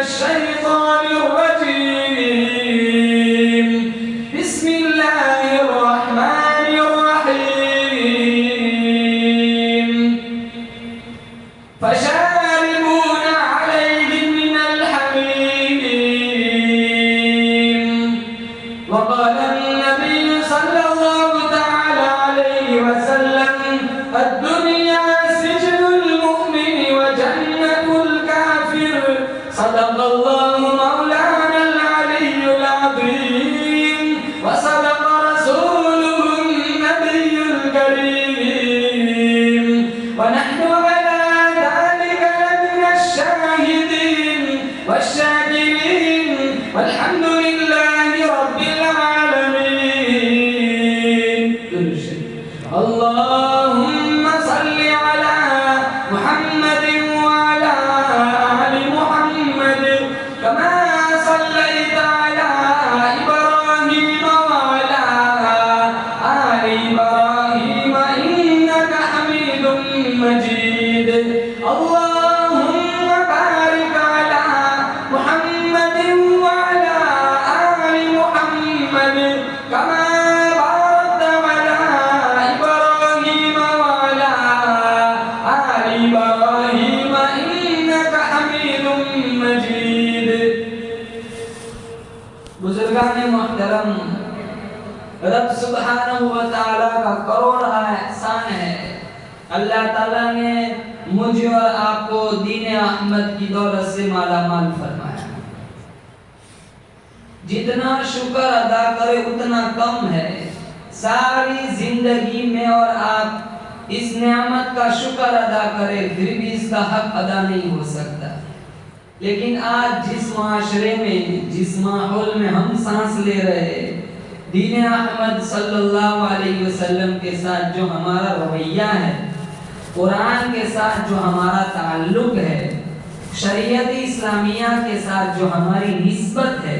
मिनश्शैतानिर्रजीम। बिस्मिल्लाहिर्रहमानिर्रहीम। फशारिबून अलैहि मिनल हमीम। वक़ाल अन्नबी सल्लल्लाहु तआला अलैहि वसल्लम अद्दुनिया सिजनुल मुमिन व जन्नतुल काफिर। सदक़ल्लाहु मौलानल अलियुल अज़ीम व सदक़ रसूलुहुन नबियुल करीम व नहनु अला ज़ालिका लमिनश शाहिदीन वश्शाकिरीन वल्हम्दुलिल्लाहि रब्बिल आलमीन। अल्लाहुम्मा सल्लि अला मुहम्मदिन व अला आलि मुहम्मद कमा सल्लैता अला इब्राहीम व अला आलि इब्राहीम इन्नका हमीदुम मजीद। अल्लाहुम्मा बारिक अला मुहम्मदिन व अला आलि मुहम्मद कमा बारकता अला इब्राहीम व अला आलि इब्राहीम इन्नका हमीदुम मजीद। बुजुर्गान मोहतरम, रब सुब्हानहु व तआला का करोड़ा एहसान है। अल्लाह ताला ने मुझे और आपको दीन अहमद की दौलत से मालामाल फरमाया। जितना शुक्र अदा करे उतना कम है। सारी जिंदगी में और आप इस नेमत का शुक्र अदा करें फिर भी इसका हक अदा नहीं हो सकता। लेकिन आज जिस माशरे में, जिस माहौल में हम सांस ले रहे, दीन अहमद सल्लल्लाहु अलैहि वसल्लम के साथ जो हमारा रवैया है, कुरान के साथ जो हमारा ताल्लुक है, शरीयत इस्लामिया के साथ जो हमारी निस्बत है,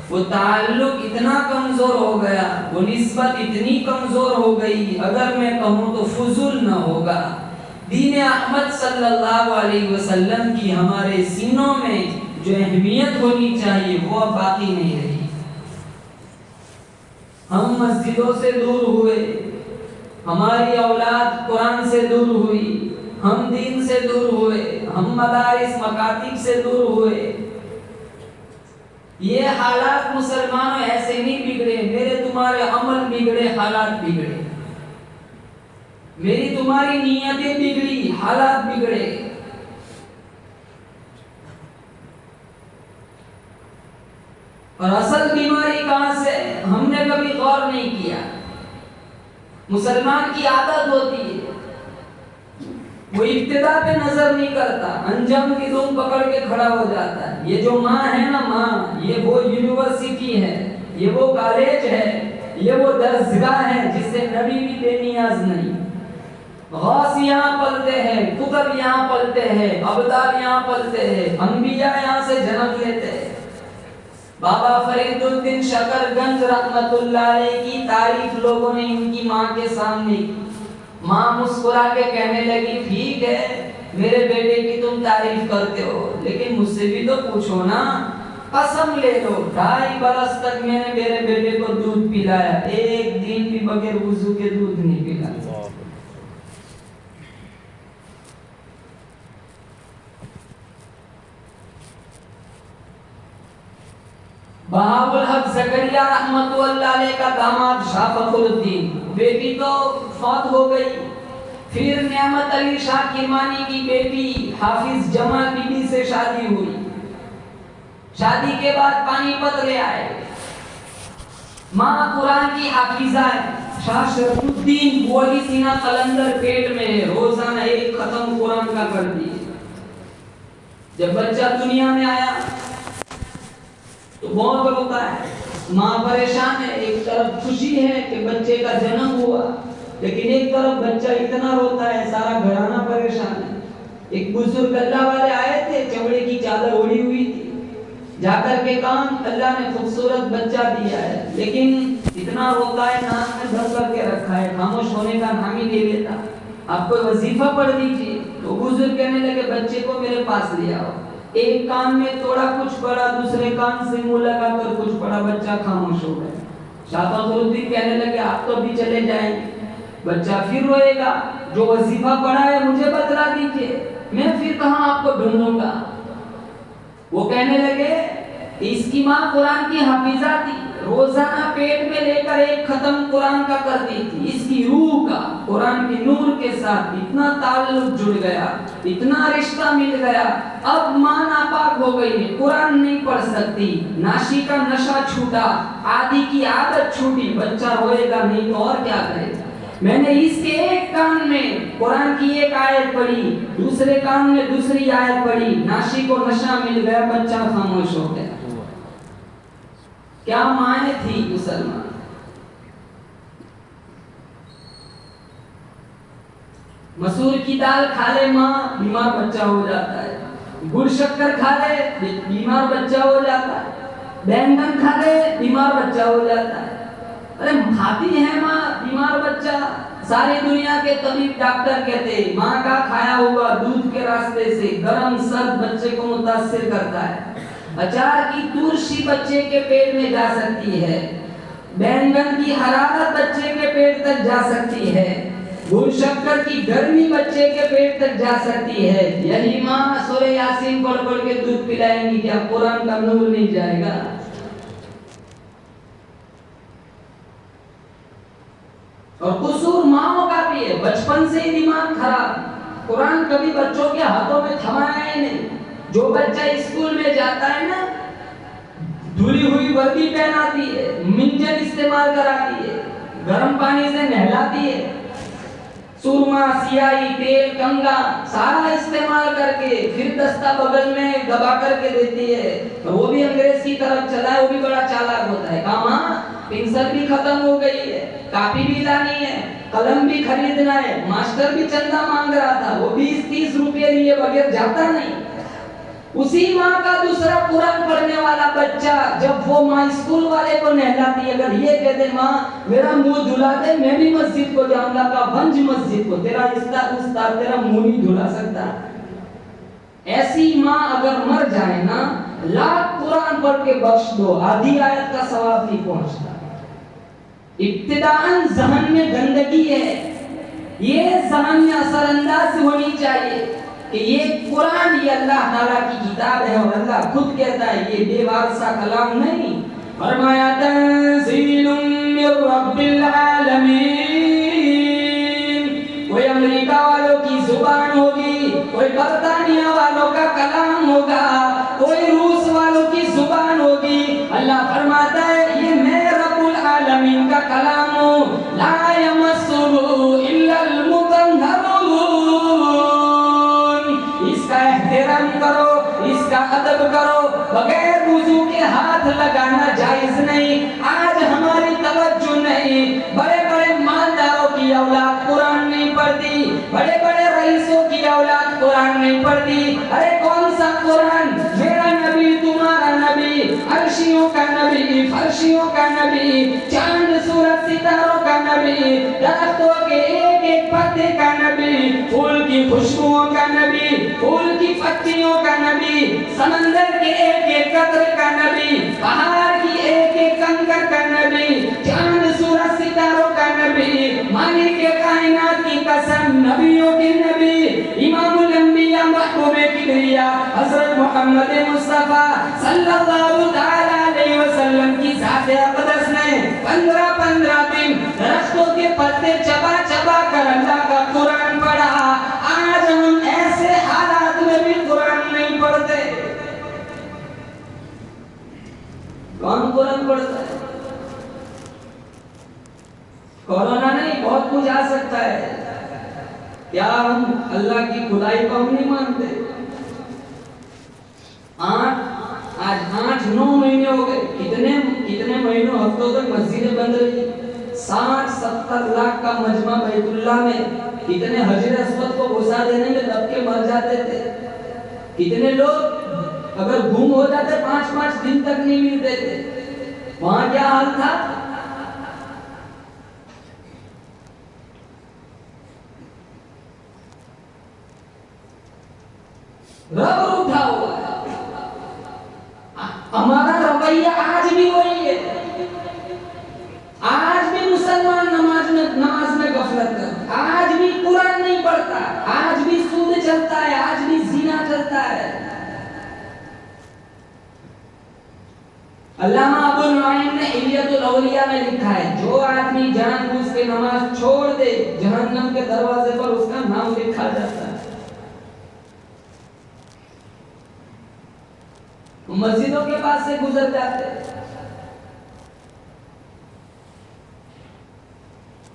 वो ताल्लुक इतना कमजोर हो गया, वो निस्बत इतनी कमजोर हो गई, अगर मैं कहूँ तो फुजूल न होगा। दीन अहमद सल्लल्लाहु अलैहि वसल्लम की हमारे सीनों में जो अहमियत होनी चाहिए वो अब बाकी नहीं रही। हम मस्जिदों से दूर हुए, हमारी औलाद कुरान से दूर हुई, हम दीन से दूर हुए, हम मदारिस मकातिब से दूर हुए। ये हालात मुसलमानों ऐसे नहीं बिगड़े, मेरे तुम्हारे अमल बिगड़े, हालात बिगड़े। मेरी तुम्हारी नीयतें बिगड़ी, हालात बिगड़े। और असल बीमारी कहां से, हमने कभी गौर नहीं किया। मुसलमान की आदत होती है, वो इब्तिदा पे नजर नहीं करता, अंजाम की धूम पकड़ के खड़ा हो जाता है। ये जो माँ है ना माँ, ये वो यूनिवर्सिटी है, ये वो कॉलेज है, ये वो दरसगाह है जिससे नबी भी बेनियाज नहीं। गौस यहाँ पलते हैं, कुतुब यहाँ पलते हैं, अबदाल यहाँ पलते हैं, अंबिया यहाँ से जन्म लेते हैं। बाबा फरीदुद्दीन शकरगंज रहमतुल्लाह अलैह की तारीफ लोगों ने इनकी माँ के सामने की। माँ मुस्कुरा के कहने लगी, ठीक है मेरे बेटे की तुम तारीफ करते हो, लेकिन मुझसे भी तो पूछो ना। कसम ले लो, 2.5 बरस तक मैंने मेरे बेटे को दूध पिलाया, एक दिन भी बगैर वुजू के दूध नहीं पिलाया। बहाउल हक ज़करिया रहमतुल्लाह अलैह का दामाद शाह फखरुद्दीन, बेटी तो फौत हो गई। फिर नेमत अली शाह किरमानी की बेटी हाफिज जमाल बीबी से शादी हुई। शादी के बाद पानीपत ले आए। माँ कुरान की हाफिजा है। शाह शरफुद्दीन वली सीना कलंदर पेट में है, रोजाना एक खत्म कुरान का कर दिए। जब बच्चा दुनिया में आया तो बहुत रोता है, माँ परेशान है। एक तरफ खुशी है कि बच्चे का जन्म हुआ, लेकिन एक तरफ बच्चा इतना रोता है, सारा घराना परेशान है। एक बुजुर्ग अल्लाह वाले आए थे, चमड़े की चादर ओढ़ी हुई थी। जाकर के काम, अल्लाह ने खूबसूरत बच्चा दिया है, लेकिन इतना रोता है, नाक में धर करके रखा है, खामोश होने का नाम ही नहीं लेता। आप कोई वजीफा पढ़ दीजिए। तो बुजुर्ग कहने लगे, बच्चे को मेरे पास ले आओ। एक कान में थोड़ा कुछ पड़ा, दूसरे कान से मुंह लगाकर कुछ पड़ा, बच्चा खामोश हो गया। शाह फखरुद्दीन कहने लगे आप तो अभी चले जाएंगे, बच्चा फिर रोएगा, जो वजीफा पढ़ा है मुझे बतला दीजिए, मैं फिर कहां आपको ढूंढूंगा। वो कहने लगे इसकी माँ कुरान की हाफिजा थी, रोजाना पेट में लेकर एक खत्म कुरान का करती थी। इसकी रूह का कुरान के नूर के साथ इतना ताल्लुक जुड़ गया, इतना रिश्ता मिल गया, अब माँ नापाक हो गई है, कुरान नहीं पढ़ सकती, नाशी का नशा छूटा, आदि की आदत छूटी, बच्चा रोएगा नहीं तो और क्या करेगा। मैंने इसके एक कान में कुरान की एक आयत पढ़ी, दूसरे कान में दूसरी आयत पढ़ी, नाशी को नशा मिल गया, बच्चा खामोश हो गया। क्या माए थी मुसलमान। मसूर की दाल खा ले माँ, बीमार बच्चा हो जाता है। गुड़ शक्कर खा ले, बीमार बच्चा हो जाता है। बैंगन खा ले, बीमार बच्चा हो जाता है। अरे खाती है माँ, बीमार बच्चा। सारी दुनिया के तबीब डॉक्टर कहते माँ का खाया हुआ दूध के रास्ते से गर्म सर्द बच्चे को मुतासिर करता है। अचार की तुलसी बच्चे के पेट में जा सकती है, बैंगन की हरारत बच्चे के पेट तक जा सकती है, गुड़ शक्कर की गर्मी बच्चे के पेट तक जा सकती है। यही माँ सूरह यासीन पढ़ पढ़ के दूध पिलाएंगी, क्या कुरान का नूर नहीं जाएगा। और कसूर माओ का भी है, बचपन से ही दिमाग खराब। कुरान कभी बच्चों के हाथों में थमाया ही नहीं। जो बच्चा स्कूल में जाता है ना, धुली हुई वर्दी पहनाती है, मिंजन इस्तेमाल कराती है, गर्म पानी से नहलाती है, सुरमा, सियाही, तेल, कंगा सारा इस्तेमाल करके फिर दस्ता बगल में दबा करके देती है। तो वो भी अंग्रेज की तरफ चला है, वो भी बड़ा चालाक होता है। कहा माँ पेंसिल भी खत्म हो गई है, कापी भी लानी है, कलम भी खरीदना है, मास्टर भी चंदा मांग रहा था, वो 20-30 रुपये लिए बगैर जाता नहीं। उसी माँ का दूसरा कुरान पढ़ने वाला बच्चा जब वो माँ स्कूल वाले को नहलाती, अगर ये कह दे माँ मेरा मुंह धुला दे, मैं भी मस्जिद को जाऊंगा, का भंज मस्जिद को, तेरा उस्ताद तेरा मुंह नहीं धुला सकता। ऐसी माँ अगर मर जाए ना, लाख कुरान पढ़ के बख्श दो, आधी आयत का सवाब नहीं पहुंचता। इब्तिदाअन ज़हन में गंदगी है, ये ज़हन में असरअंदाज होनी चाहिए कि ये कुरान ये अल्लाह ताला की किताब है और अल्लाह खुद कहता है ये बेवारसा कलाम नहीं। फरमाया तंज़ीलुम मिर रब्बिल आलमीन। कोई अमेरिका वालों की जुबान होगी, कोई बर्तानिया वालों का कलाम होगा, कोई रूस वालों की जुबान होगी। अल्लाह फरमाता है ये मैं रब्बुल आलमीन का कलाम हूँ। ला यमस्सुहु इल्लल मुतहहरुन। इसका एहतराम करो, इसका अदब करो, बगैर वुजू के हाथ लगाना जायज नहीं। आज हमारी तवज्जो नहीं, बड़े बड़े मालदारों की औलाद कुरान नहीं पढ़ती, बड़े बड़े रईसों की औलाद कुरान नहीं पढ़ती। अरे कौन सा कुरान, मेरा नबी तुम्हारा नबी, अर्शियों का नबी, फर्शियों का नबी, चांद सूरज सितारों का नबी, दरख्तों के एक एक पत्ते का नबी, फूल की खुशबुओं का नबी, फूल की पत्तियों का नबी, समंदर के एक एक कतरे का नबी, पहाड़ की एक एक कंकर का नबी, चांद सूरज सितारों का नबी, मालिक के कायनात की कसम, नबियों के नबी, इमामुल अंबिया महबूबे किबरिया हजरत मोहम्मद मुस्तफा सल्लल्लाहु तआला अलैहि वसल्लम की ज़ात अक़दस ने 15-15 दिन दरख्तों के पत्ते चबा चबा कर अल्लाह का कुरान पढ़ा। आज हम ऐसे हालात में भी कुरान नहीं पढ़ते। कौन कुरान पढ़ता है? कोरोना नहीं, बहुत कुछ आ सकता है। क्या हम अल्लाह की खुदाई को हम नहीं मानते? आज 8-9 महीने हो गए, कितने महीनों हफ्तों तक मस्जिदें बंद रही। 60-70 लाख का मजमा बैतुल्लाह में, कितने हजरे अस्वद को घुसा देने में दब के मर जाते थे। कितने लोग अगर गुम हो जाते 5-5 दिन तक नहीं मिलते थे। वहां क्या हाल था? रब उठा हुआ है। हमारा रवैया आज भी वही है। आज भी मुसलमान नमाज में गफलत करता है, आज भी कुरान नहीं पढ़ता, आज भी सूद चलता है, आज भी ज़िना चलता है। अल्लामा अबुल नुआइम ने इलियतुल औलिया में लिखा है, जो आदमी जानबूझ के नमाज छोड़ दे, जहन्नम के दरवाजे पर उसका नाम लिखा जाता है। मस्जिदों के पास से गुजर जाते।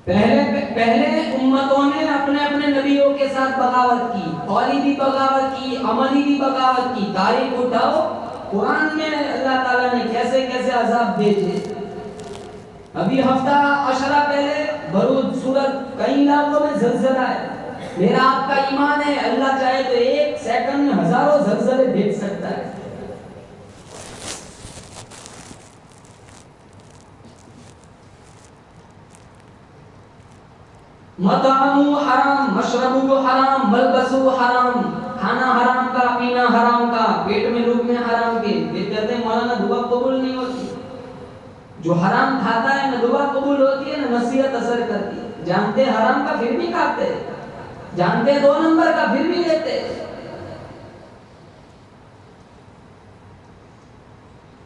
पहले उम्मतों ने अपने अपने नबियों के साथ बगावत की, कौली भी बगावत की, अमली भी बगावत की। तारीख उठाओ, कुरान में अल्लाह ताला ने कैसे कैसे अजाब भेजे। अभी हफ्ता अशरा पहले बरूद सूरत कई इलाकों में ज़लज़ला है। मेरा आपका ईमान है, अल्लाह चाहे तो एक सेकंड में हजारों ज़लज़ले भेज सकता है। मतामु हराम, मशरबु हराम, मलबसु हराम, खाना हराम का, पीना हराम का, पेट में लुकने हराम के। वे कहते हैं मौलाना दुआ कबूल नहीं होती। जो हराम खाता है ना दुआ कबूल होती है ना नसीहत असर करती है। जानते हराम का फिर भी खाते, जानते 2 नंबर का फिर भी लेते।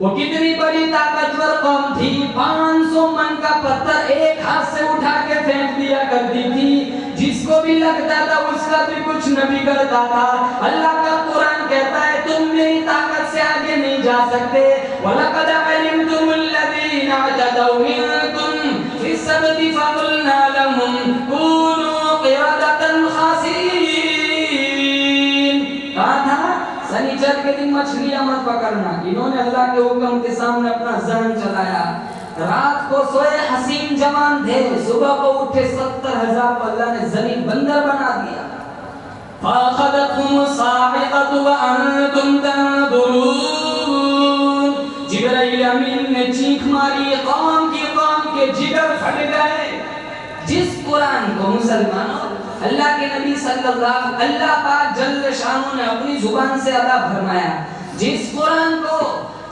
वो कितनी बड़ी ताकतवर कौम थी, 500 मन का पत्थर एक हाथ से उठा के फेंक दिया करती थी। जिसको भी लगता था उसका भी कुछ न बिगड़ता था। अल्लाह का कुरान कहता है तुम मेरी ताकत से आगे नहीं जा सकते। वलक़द अलिमतुमुल्लज़ीना अतदौ मिनकुम फिस्सब्ति फक़ुलना लहुम कूनू क़िरदतन ख़ासिरीन। कहा था शनिचर के दिन मछलियां मत पकड़ना। इन्होंने अल्लाह के हुक्म के सामने अपना जहन चलाया। रात को सोए हसीन जवान थे, सुबह को उठे 70,000 को अल्लाह ने जमीन बंदर बना दिया। फ़अख़ज़तहुम साइक़तु व अंतुम तंज़ुरून। जिब्राइल अमीन ने चीख मारी, कौम के जिगर फट गए। जिस कुरान को मुसलमानों अल्लाह के नबी सल्लल्लाहु अल्लाह पाक जल्ल शानु ने अपनी जुबान से अदा फरमाया, जिस कुरान को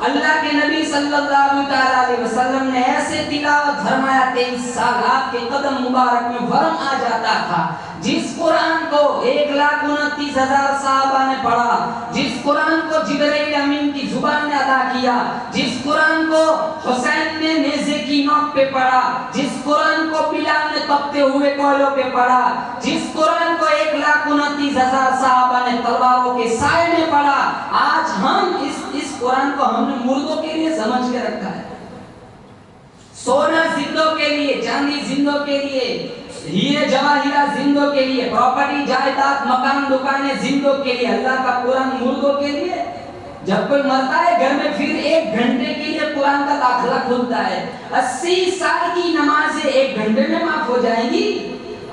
अल्लाह के नबी सल्लल्लाहु अलैहि वसल्लम ने ऐसे तिलावत फरमाया 23 साल आपके कदम मुबारक में वरम आ जाता था, जिस कुरान को 1,29,000 साहबा ने पढ़ा, जिस कुरान को जिब्राइल अमीन की जुबान ने अदा किया, जिस कुरान को हुसैन ने नेज़े की नोक पे पढ़ा, जिस कुरान को बिलाल ने तपते हुए कोयलों पे पढ़ा, जिस कुरान को 1,29,000 साहबा ने तलवारों के साए में पढ़ा, आज हम इस कुरान को हमने मुर्दों के लिए समझ के रखा है। सोना जिंदों के लिए, चांदी जिंदों के लिए, हीरे जवाहिरा जिंदों के लिए, प्रॉपर्टी जायदाद मकान दुकानें जिंदों के लिए, अल्लाह का कुरान मुर्दों के लिए। जब कोई मरता है घर में फिर 1 घंटे के लिए कुरान का दाखिला खुलता है। 80 साल की नमाजें 1 घंटे में माफ हो जाएंगी,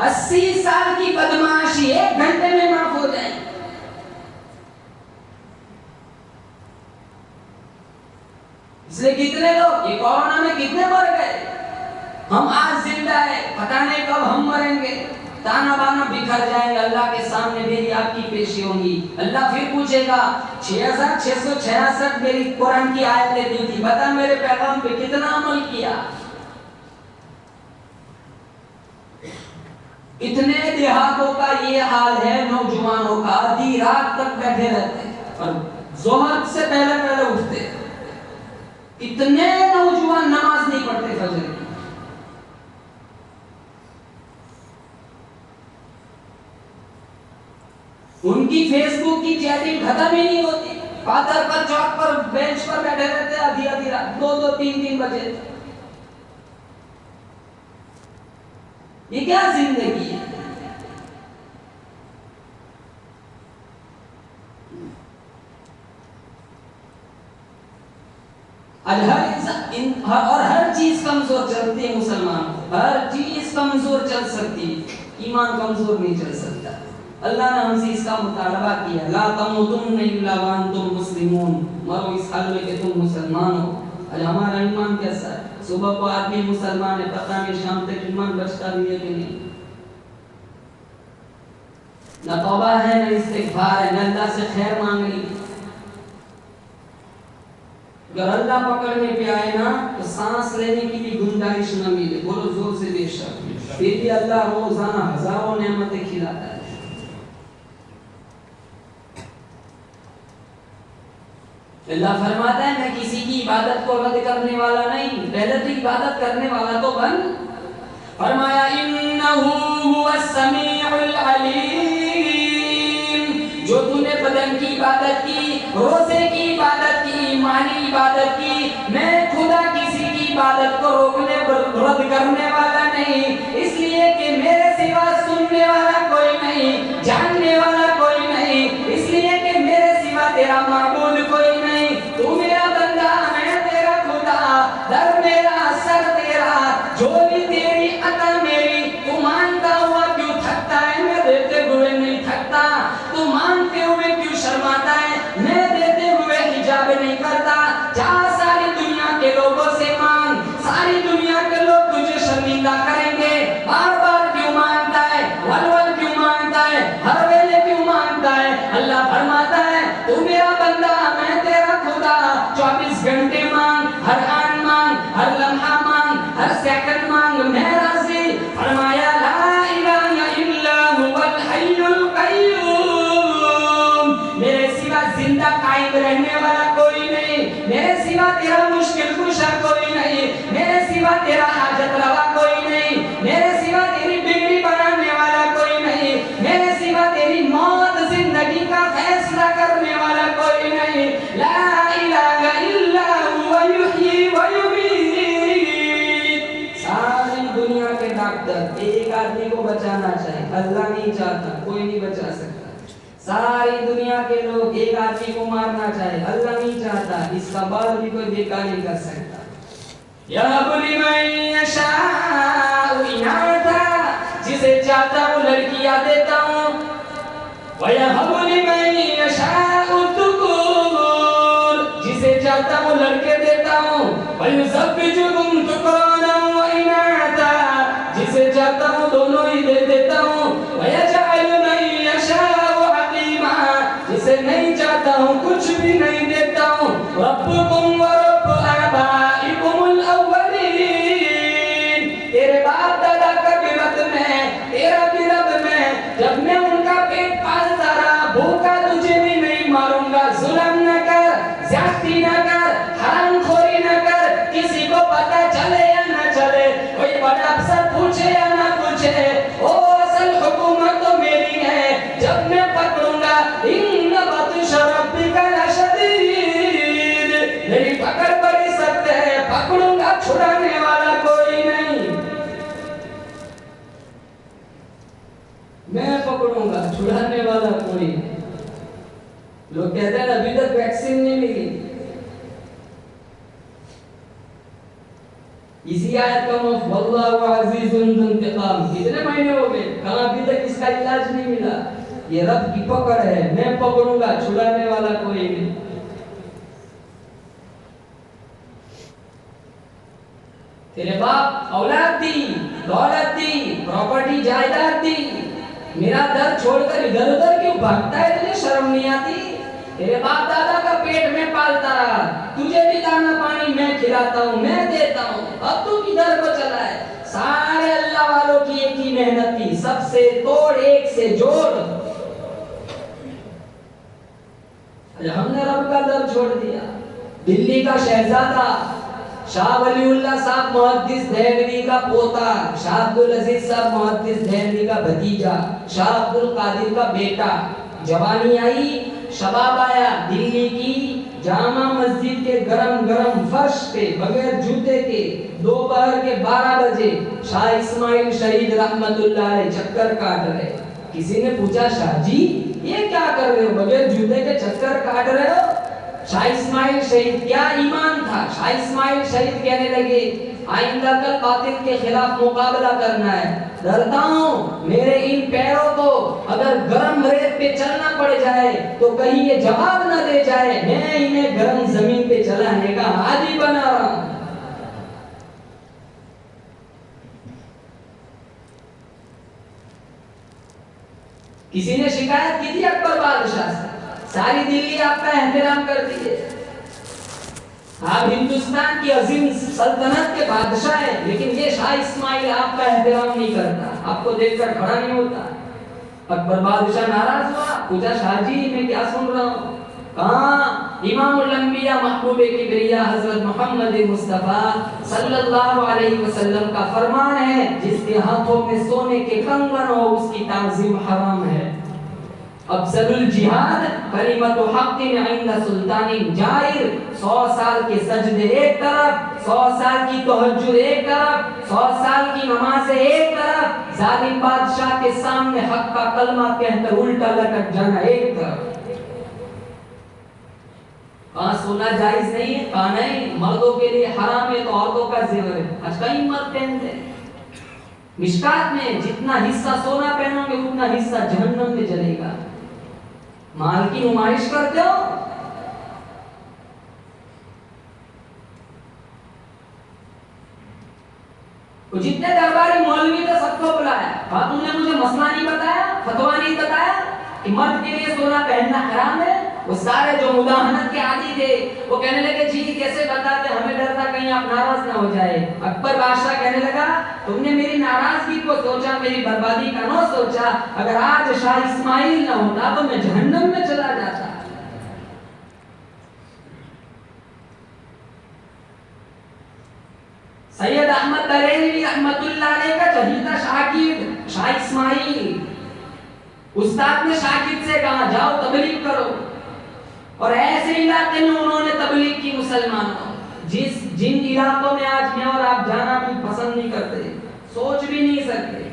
80 साल की बदमाशी 1 घंटे में माफ हो जाएगी। इसलिए कितने लोग ये कोरोना में कितने मर गए, हम आज जिंदा है, पता नहीं कब हम मरेंगे, ताना बाना बिखर जाएंगे, अल्लाह के सामने मेरी आपकी पेशी होगी। अल्लाह फिर पूछेगा 6666 मेरी कुरान की आयतें दी थी, बता मेरे पैगाम पे कितना अमल किया। इतने देहातों का ये हाल है, नौजवानों का आधी रात तक बैठे रहते हैं और जोहर से पहले पहले उठते हैं। इतने नौजवान नमाज नहीं पढ़ते फजर की। उनकी फेसबुक की चैटिंग खत्म ही नहीं होती, पाथर पर चौक पर बेंच पर बैठे रहते आधी आधी रात 2-2 3-3 बजे। ये क्या जिंदगी है? और हर चीज कमजोर चलती है मुसलमान, हर चीज कमजोर चल सकती है, ईमान कमजोर नहीं चल सकता। अल्लाह ने हमसे इसका मुतालबा किया, ला तमुतुन्ना इल्ला व अंतुम मुस्लिमून, मरो इस हाल में कि तुम मुसलमान हो। आज हमारा ईमान कैसा है? सुबह को आदमी मुसलमान है, पता नहीं शाम तक ईमान बचता भी है कि नहीं। न तौबा है, न इस्तिग़फ़ार है, न अल्लाह से खैर मांगनी। अगर अल्लाह पकड़ने पे आए ना तो सांस लेने की भी गुंजाइश न मिले। बोलो जोर से बेशक। फिर भी अल्लाह रोजाना हजारों नेमतें खिलाता है। अल्लाह फरमाता है मैं किसी की इबादत को रद्द करने वाला नहीं, पहले तो इबादत करने वाला तो बन। फरमाया इन्नहु हुवस समीउल अलीम, जो तूने बदन की इबादत की, रोजे की इबादत की, मानी इबादत की, मैं खुदा किसी की इबादत को रोकने रद्द करने वाला नहीं, इसलिए कि मेरे सिवा सुनने वाला कोई नहीं, जानने वाला कोई नहीं, इसलिए कि मेरे सिवा तेरा माबूद कोई नहीं। तू मेरा बंदा, मैं तेरा खुदा, दर मेरा सर तेरा, जो भी तेरी अता मेरी। तू मानता हुआ क्यों थकता है, मैं देते हुए नहीं थकता। तू मानते हुए क्यों शर्माता है, मैं देते हुए हिजाब नहीं करता। जा सारी दुनिया के लोगों से मांग, सारी दुनिया के लोग तुझे शर्मिंदा करेंगे। बार बार क्यों मांगता है, वल क्यों मांगता है, हर वेले क्यों मांगता है। अल्लाह फरमाता है तू मेरा बंदा, मैं तेरा खुदा। 24 घंटे मांग, हर आन मांग, हर लम्हा मांग, हर सेकंड मांग, मैं राजी। फरमाया ला इलाहा इल्ला हुवल हय्युल कय्यूम, मेरे सिवा जिंदा कायम रहने वाला कोई नहीं, मेरे सिवा तेरा मुश्किल कुशा कोई नहीं, मेरे सिवा तेरा हाजत रवा कोई नहीं, मेरे सिवा तेरी बिगड़ी बनाने वाला कोई नहीं, मेरे सिवा तेरी मौत जिंदगी का फैसला करने वाला कोई नहीं। ला इलाहा इल्ला हुवा युहयी व युमीत। सारी दुनिया के डॉक्टर एक आदमी को बचाना चाहे, अल्लाह नहीं चाहता, कोई नहीं बचा सकता। सारी दुनिया के लोग एक आदमी को मारना चाहे, अल्लाह नहीं चाहता, इसका बाल भी कोई बेकार नहीं कर सकता। जिसे चाहता हूँ लड़कियां देता हूँ, जिसे चाहता हूँ लड़के देता हूँ, जिसे चाहता हूँ दोनों ही दे देता हूँ, जिसे नहीं चाहता हूँ कुछ भी नहीं देता हूँ। रब्बुकुम व रब्बु आबाइकुमुल अव्वलीन, तेरे बाप दादा का भी रब में, तेरा भी रब में, जब मैं उनका पेट पालता रहा, भूखा तुझे भी नहीं मारूंगा। जुल्म न कर, ज्यादती न कर, हरामखोरी न कर, किसी को पता चले या न चले, कोई बड़ा अफसर पूछे या ना पूछे, ओ असल हुकूमत तो मेरी है। जब मैं पकड़ूंगा इन्न बतश रब्बिका लशदीद, मेरी पकड़ बड़ी सख्त है, पकड़ूंगा छुड़ाने वाला कोई नहीं। मैं पकड़ूंगा, छुड़ाने वाला कोई नहीं। लोग कहते हैं अभी तक वैक्सीन नहीं मिली। इसी आयत का मतलब वल्लाहु अज़ीज़ुन ज़ुंतिक़ाम, कितने महीने हो गए, कहाँ अभी तक इसका इलाज नहीं मिला। ये रब की पकड़ है, मैं पकड़ूंगा, छुड़ाने वाला कोई नहीं। तेरे बाप औलाद दी, दौलत दी, प्रॉपर्टी जायदाद दी, मेरा दर छोड़कर इधर उधर क्यों भागता है, तुझे शर्म नहीं आती। तेरे बाप दादा का पेट में पालता रहा, तुझे भी दाना पानी मैं खिलाता हूँ, मैं देता हूँ, अब तू किधर को चला है। सारे अल्लाह वालों की एक ही मेहनत थी, सबसे तोड़ एक से जोड़। हमने रब का दर छोड़ दिया। दिल्ली का शहजादा शाह वलीउल्लाह साहब मुहद्दिस देहलवी का पोता, शाह अब्दुल अजीज साहब मुहद्दिस देहलवी का भतीजा, शाह अब्दुल कादिर का बेटा, जवानी आई, शबाब आया, दिल्ली की जामा मस्जिद के गरम गरम फर्श पे बगैर जूते के दोपहर के 12 बजे शाह इस्माइल शहीद रहमतुल्लाह अलैह चक्कर काट रहे। किसी ने पूछा शाह जी ये क्या कर रहे हो, बगैर जूते के चक्कर काट रहे हो। शाह इस्माइल शहीद, क्या ईमान था। शाह इस्माइल शहीद कहने लगे आइंदा कल बातिल के खिलाफ मुकाबला करना है, डरता हूँ मेरे इन पैरों को अगर गर्म रेत पे चलना पड़ जाए तो कहीं ये जवाब न दे जाए, मैं इन्हें गर्म जमीन पे चलाने का हादी बना रहा हूँ। किसी ने शिकायत की थी अकबर बादशाह से, सारी दिल्ली आपका एहतराम करती है, आप हिंदुस्तान की अजीम सल्तनत के बादशाह हैं, लेकिन ये शाह इस्माइल आपका एहतराम नहीं करता, आपको देखकर खड़ा नहीं होता। अकबर बादशाह नाराज हुआ, पूछा शाहजी मैं क्या सुन रहा हूँ? कहा इमामुल अंबिया महबूबे किबरिया हजरत मोहम्मद मुस्तफा सल्लल्लाहु अलैहि वसल्लम का फरमान है, जिसके हाथों में सोने के कंगन हो उसकी ताज़ीम हराम है। अफजलुल जिहाद कलिमतु हक़्क़िन इंद सुल्तानिन जाहिर। 100 साल के सजदे एक तरफ, 100 साल की तहज्जुद एक तरफ, 100 साल की नमाज़ एक तरफ, जालिम बादशाह के सामने हक का कलमा कहकर उल्टा लटक जाना एक तरफ। कहाँ सोना जायज नहीं है? कहाँ नहीं, मर्दों के लिए हराम है तो औरतों का जेवर है। आज कई मर्द पहनते हैं। मिशकात में जितना हिस्सा सोना पहनोगे उतना हिस्सा जहन्नम में जलेगा। माल की नुमाइश करते हो। जितने दरबारी मौलवी थे सबको बुलाया, तुमने मुझे मसला नहीं बताया, फतवा नहीं बताया कि मर्द के लिए सोना पहनना हराम है। वो सारे जो मुदाहनत के आदी थे वो कहने लगे जी कैसे बताते, हमें डर था कहीं आप नाराज ना हो जाए। अकबर बादशाह कहने लगा तुमने मेरी नाराजगी को सोचा, मेरी बर्बादी का ना सोचा। अगर आज शाह इस्माइल ना होता तो मैं जहन्नम में चला जाता। सैयद अहमद बरेलवी रहमतुल्लाह अलैह का चहीता शागिर्द शाह इस्माइल, उस्ताद ने शागिर्द से कहा जाओ तबलीग करो, और ऐसे इलाके में उन्होंने तबलीग की मुसलमानों, जिन इलाकों में आज मैं और आप जाना भी पसंद नहीं करते, सोच भी नहीं सकते।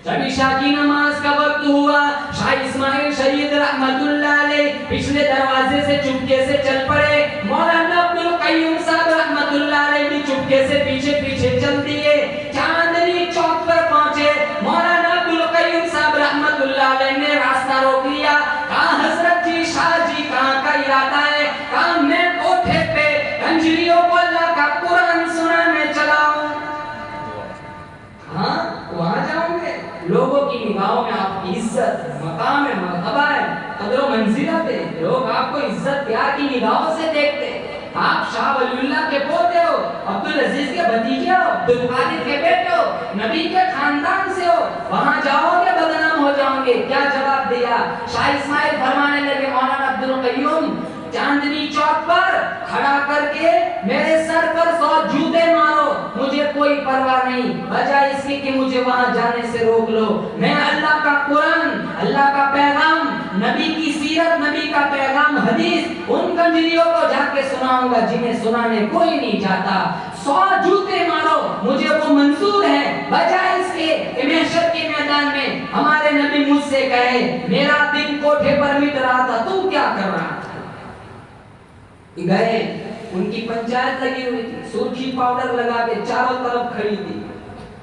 जब इशा की नमाज का वक्त हुआ, शाह इस्माइल शहीद रहमतुल्लाह अलैह पिछले दरवाजे से चुपके से चल पड़े। मौलाना अब्दुल कय्यूम साहब रहमतुल्लाह अलैह भी चुपके से पीछे पीछे चल दिए। चांदनी चौक पर पहुंचे, मौलाना अब्दुल कय्यूम साहब रहमतुल्लाह अलैह ने रास्ता रोक लिया। कहा हजरत जी, शाह जी कहाँ का इरादा है? कहा मैं कोठे पे कंजरियों को अल्लाह का कुरान सुनाने चला हूँ। हाँ वहां जाओगे, लोगों की निगाहों में आपकी इज्जत मकाम है, मर्तबा है, कदर मंजिलत है, लोग आपको इज्जत प्यार की निगाहों से देखते हैं। आप शाह वलीउल्लाह के पोते हो, अब्दुल अजीज के भतीजे हो, अब्दुल कादिर के बेटे हो, नबी के खानदान से हो, वहां जाओगे बदनाम हो जाओगे। क्या जवाब दिया? शाह इस्माइल फरमाने लगे मौलाना अब्दुल कय्यूम चांदनी चौक पर खड़ा करके मेरे सर पर 100 जूते मारो, मुझे कोई परवाह नहीं, बजाय इसके कि मुझे वहां जाने से रोक लो। मैं अल्लाह का कुरान, अल्लाह का पैगाम, नबी की सीरत, नबी का पैगाम हदीस उन कंजरियों को जाके सुनाऊंगा जिन्हें सुनाने कोई नहीं चाहता। 100 जूते मारो, मुझे वो मंजूर है, बजाय इसके कि महशर के मैदान में हमारे नबी मुझसे कहे मेरा दिन कोठे पर मिट रहा था, तू क्या कर रहा था? गए, उनकी पंचायत लगी हुई थी, सुर्खी पाउडर लगा के चारों तरफ खड़ी थी,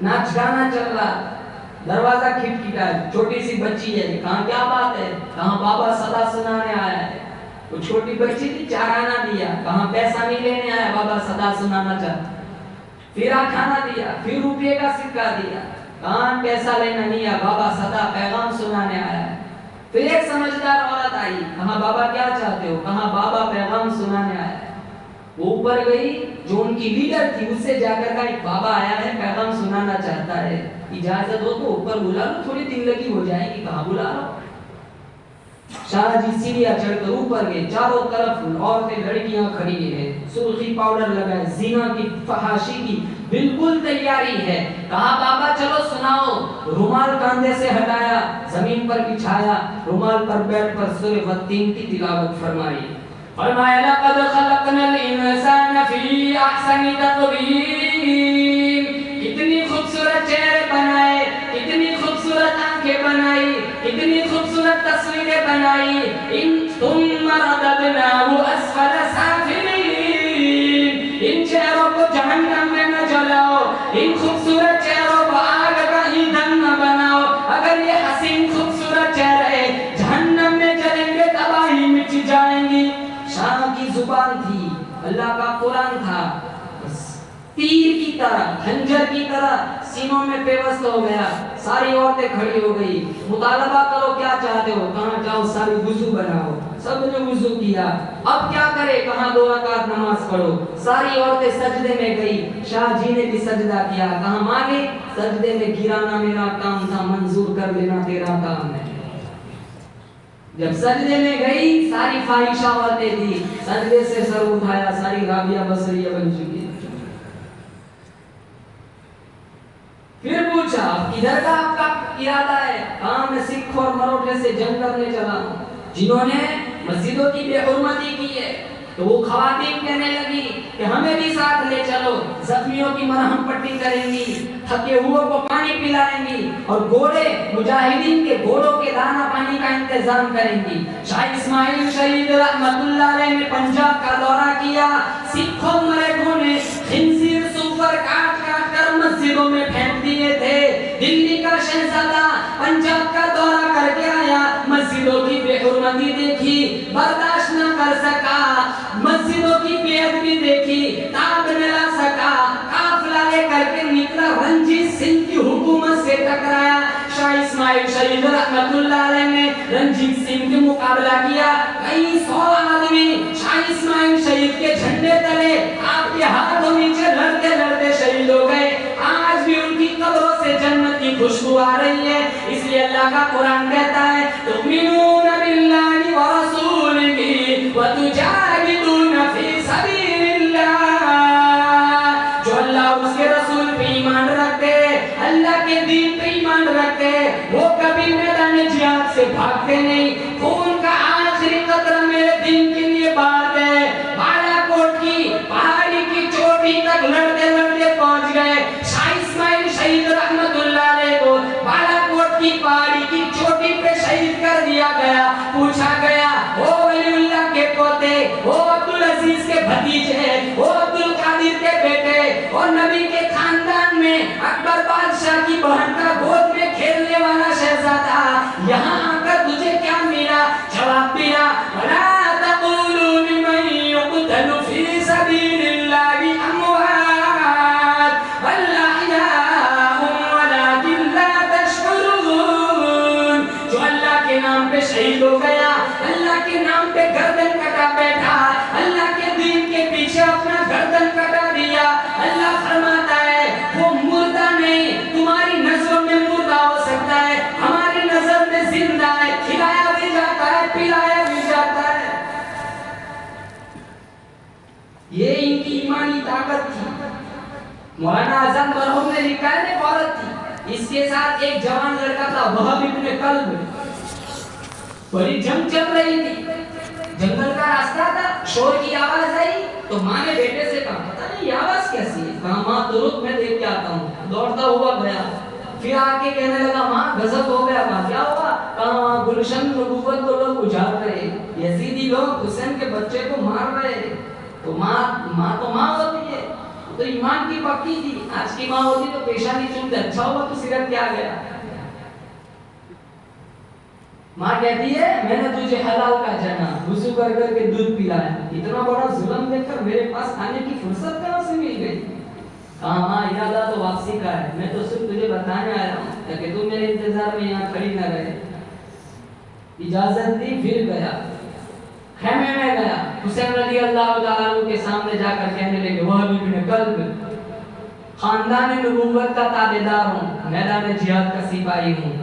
नाच गाना चल रहा, दरवाजा खिटखिटा, छोटी सी बच्ची है, कहा क्या बात है? कहा बाबा सदा सुनाने आया है। वो छोटी बच्ची थी, 4 आना दिया, कहा पैसा नहीं लेने आया, बाबा सदा सुनाना चाहता। फिर खाना दिया, फिर रुपये का सिक्का दिया, कहा पैसा लेना नहीं आया, बाबा सदा पैगाम सुनाने आया है। फिर एक समझदार औरत आई, कहा बाबा क्या चाहते हो? कहा बाबा पैगाम सुनाने आया है। वो ऊपर गई, जो उनकी लीडर थी उससे जाकर कहा एक बाबा आया है, पैगाम सुनाना चाहता है, इजाजत हो तो ऊपर बुला लो, थोड़ी तिलकी हो जाएगी। कहा बुला लो। शाह जी सीढ़ियां चढ़कर ऊपर गए, चारों तरफ औरतें लड़कियां खड़ी है, सुर्खी पाउडर लगाए, ज़िना की फहाशी की बिल्कुल तैयारी है। कहा बाबा चलो सुनाओ। रुमाल कंधे से हटाया, जमीन पर बिछाया, रुमाल पर बैठ कर सूरह वत्तीन की तिलावत फरमाई। फरमाया लक़द खलक़नल इंसान फी अहसनि तक़वीम। कितनी खूबसूरत चेहरे बनाए, कितनी खूबसूरत आंखें बनाई, कितनी खूबसूरत तस्वीरें बनाई। इन तुम्मा रददनाहु अस्फल साफिलीन। इन चेहरों को जहन्नम में न जलाओ, इन खूबसूरत चेहरों को आग का ईंधन न बनाओ। अगर ये हसीन खूबसूरत चेहरे जहन्नम में जलेंगे, तबाही मिट जाएंगी। शाह की जुबान थी, अल्लाह का कुरान था, तीर की तरह, खंजर की तरह सीनों में पेवस्त हो गया। सारी औरतें खड़ी हो गई, मुतालबा करो क्या चाहते हो? कहाँ जाओ सारी वुजू बनाओ, सबने वुजू किया। अब क्या करे, कहाँ 2 रकात नमाज पढ़ो। सारी औरतें सजदे में गई, शाह जी ने भी सजदा किया। कहा मांगे, सजदे में गिराना मेरा काम था, मंजूर कर लेना तेरा काम है। जब सजदे में गई, सारी फाहिशा औरतें थी, सजदे से सर उठाया, सारी राबिया बसरिया बन चुकी। फिर पूछा किधर का आपका इरादा है? कहा मैं सिख और मरोठे से जंग करने चला हूं, जिन्होंने मस्जिदों की बेहुरमती की है। तो वो खवातीन कहने लगी कि हमें भी साथ ले चलो, जख्मियों की मरहम पट्टी करेंगी, थके हुओं को पानी पिलाएंगी और घोड़े मुजाहिदीन के घोड़ों के दाना पानी का इंतजाम करेंगी। शाह इस्माइल शहीद रहमतुल्लाह अलैह ने पंजाब का दौरा किया। सिखों मराठों ने खिंजीर सूफर काट काट कर मस्जिदों में फेंक दिए थे। दिल्ली का शहजादा पंजाब का दौरा करके आया, मस्जिदों की बेहुरमती देखी, बर्दाश्त न कर सका, मस्जिदों की बेअदबी देखी, ताब न ला सका, काफिला लेकर के निकला, रंजीत सिंह की हुकूमत से टकराया। शाह इस्माइल शहीद रहमतुल्लाह अलैह ने रंजीत सिंह के मुकाबला किया। कई 100 आदमी शाह इस्माइल शहीद के झंडे तले आपके हाथों नीचे लड़ते लड़ते शहीद हो गए। आज भी उनकी कब्रों से जन्नत की खुशबू आ रही है। इसलिए अल्लाह का कुरान कहता है तुमिनूना बिल्लाहि व रसूलिही व तुजाहिदूना फी सबीलिल्लाह। जो अल्लाह उसके रसूल पे ईमान रखते, अल्लाह के दीन पे ईमान रखते, वो कभी मैदान जिहाद से भागते नहीं। खून का आखिरी कतरा मेरे दिन के लिए बात है। बालाकोट की पहाड़ी की चोटी तक लड़ते लड़ते पहुंच गए। शाह इस्माइल शहीद रहमतुल्लाह अलैह को बालाकोट की पहाड़ी की चोटी पे शहीद कर दिया गया। पूछा गया ओ वलीउल्लाह के पोते, ओ अब्दुल अजीज के भतीजे, ओ अब्दुल कादिर के बेटे, और नबी के खानदान में अकबर बादशाह की बहन का गोद में खेलने वाला शहजादा, यहाँ आकर तुझे क्या मिला? जवाब दिया वला तक़ूलू लिमन युक़तलु फी सबीलिल्लाहि अमवात बल अहयाउन वलाकिन ला तशउरून। जो अल्लाह के नाम पे शहीद हो गया, अल्लाह के नाम पे गर्दन कटा बैठा, अल्लाह के दीन के पीछे अपना गर्दन कटा दिया, अल्लाह फरमाता है वो मुर्दा नहीं, तुम्हारी नजरों में मुर्दा हो सकता है, हमारी नजर में जिंदा है, खिलाया भी जाता है, पिलाया भी जाता है। ये इनकी ईमानी ताकत थी। मौलाना आज़म मरहूम ने लिखा है, एक औरत थी, इसके साथ एक जवान लड़का था, वहब इब्न कल्ब। बड़ी जंग चल रही थी, जंगल का रास्ता था, शोर की आवाज आई तो माँ ने बेटे से कहा पता नहीं ये आवाज कैसी है? कहा माँ तुरुक मैं देख के आता हूँ। दौड़ता हुआ गया, फिर आके कहने लगा माँ गजब हो गया। कहा क्या हुआ? कहा वहाँ गुलशन नबूवत को लोग उजाड़ रहे, यजीदी लोग हुसैन के बच्चे को मार रहे। तो माँ तो माँ होती है, तो ईमान की पक्की थी। आज की माँ होती तो पेशानी चूमते, अच्छा हुआ तो सिगरेट क्या गया। माँ कहती है मैंने तुझे हलाल का जना वुज़ू कर कर के दूध पिलाया, इतना बड़ा जुल्म देखकर मेरे पास आने की फुर्सत कहाँ से मिल गई? कहा माँ इरादा तो वापसी का है, मैं तो सिर्फ तुझे बताने आया हूँ ताकि तू मेरे इंतजार में यहाँ खड़ी न रहे। इजाजत दी, फिर गया, खेमे में गया, हुसैन रज़ी अल्लाह तआला अन्हु के सामने जाकर कहने लगे वहब इब्न कल्ब खानदान नबूवत का ताबेदार हूँ, मैदान जिहाद का सिपाही हूँ,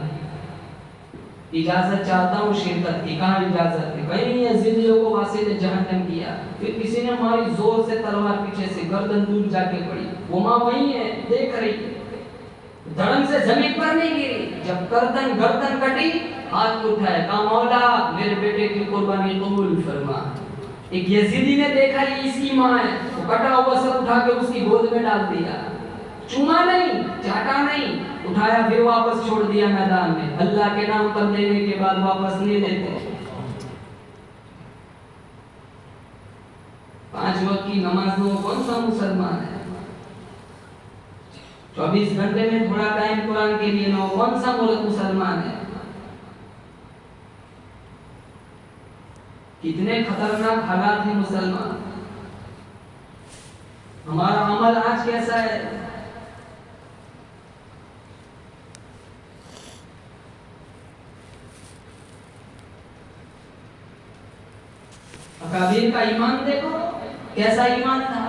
इजाजत चाहता हूँ शिरकत की। कहाँ इजाजत है? कहीं यजीदियों को वासिल जहन्नम किया। फिर किसी ने मारी जोर से तलवार, पीछे से गर्दन दूर जाके पड़ी। वो माँ वही है, देख रही, धड़म से जमीन पर नहीं गिरी। जब गर्दन कटी, हाथ उठाया, कहा मौला मेरे बेटे की कुर्बानी कबूल फरमा। एक यजीदी ने देखा ये इसकी माँ है, वो कटा हुआ सर उठा के उसकी गोद में डाल दिया, चूमा नहीं, चाटा नहीं, उठाया, फिर वापस छोड़ दिया मैदान में। अल्लाह के नाम पर देने के बाद वापस नहीं लेते। 5 वक्त की नमाज में कौन सा मुसलमान है? 24 घंटे में थोड़ा टाइम कुरान के लिए ना, कौन सा मुसलमान है? कितने खतरनाक हालात है मुसलमान। हमारा अमल आज कैसा है? कबीर का ईमान देखो कैसा ईमान था,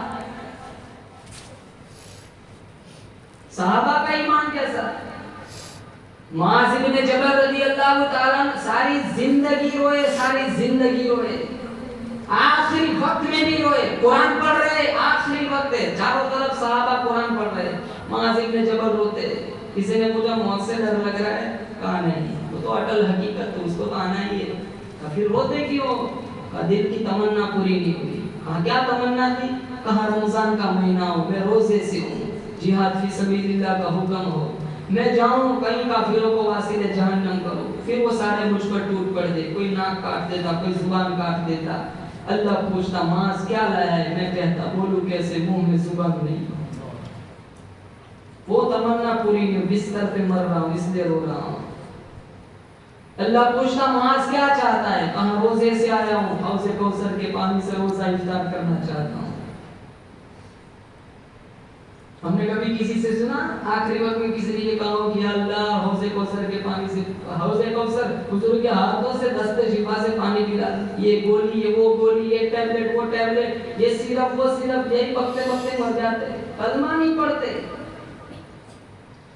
सहाबा का ईमान कैसा। मुआज़ इब्न जबल रज़ियल्लाहु ताला सारी जिंदगी रोए, सारी जिंदगी रोए, आखिरी वक्त में भी रोए। कुरान पढ़ रहे, आखिरी वक्त है, चारों तरफ सहाबा कुरान पढ़ रहे, मुआज़ इब्न जबल रोते। किसी ने पूछा मौत से डर लग रहा है, कहा नहीं, वो तो अटल हकीकत है, उसको तो आना ही है। फिर रोते क्यों? दिल की तमन्ना पूरी नहीं हुई। हाँ, क्या तमन्ना थी? कहा रमजान का महीना हो, मैं रोजे से हूँ, जिहाद फी सबीलिल्लाह का हुक्म हो, मैं जाऊं कहीं काफिरों को वासिले जहन्नम करूं। फिर वो सारे मुझ पर टूट पड़ते, कोई नाक काट देता, कोई जुबान काट देता। अल्लाह पूछता मांस क्या लाया है, मैं कहता बोलूं कैसे, मुंह में जुबान नहीं। वो तमन्ना पूरी नहीं, बिस्तर पे मर रहा हूं इसलिए रो रहा हूं। अल्लाह पूछता मांस क्या चाहता है, कहां रोजे से आया हूं, हौज़े कौसर के पानी से रोजा इफ्तार करना चाहता हूं। हमने कभी किसी से सुना आखिरी वक्त में किसी ने ये कहा कि अल्लाह हौज़े कौसर के पानी से, हौज़े कौसर हुजूर के हाथों से दस्ते शिफा से पानी पिला, ये गोली ये वो गोली, ये टैबलेट वो टैबलेट, ये सिरप वो सिरप, यही बकते बकते मर जाते, कलमा नहीं पढ़ते।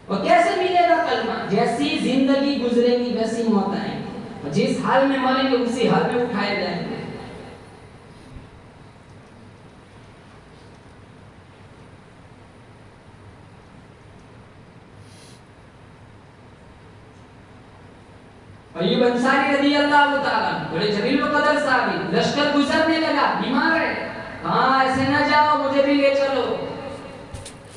और कैसे मिलेगा कलमा? जैसी जिंदगी गुजरेगी वैसी मौत आएगी, जिस हाल में मरेंगे उसी हाल में उठाए जाएंगे। अय्यूब अंसारी रज़ियल्लाहु ताला बड़े जलील कदर साहब, लश्कर गुजरने लगा, बीमार है, हाँ ऐसे न जाओ, मुझे भी ले चलो।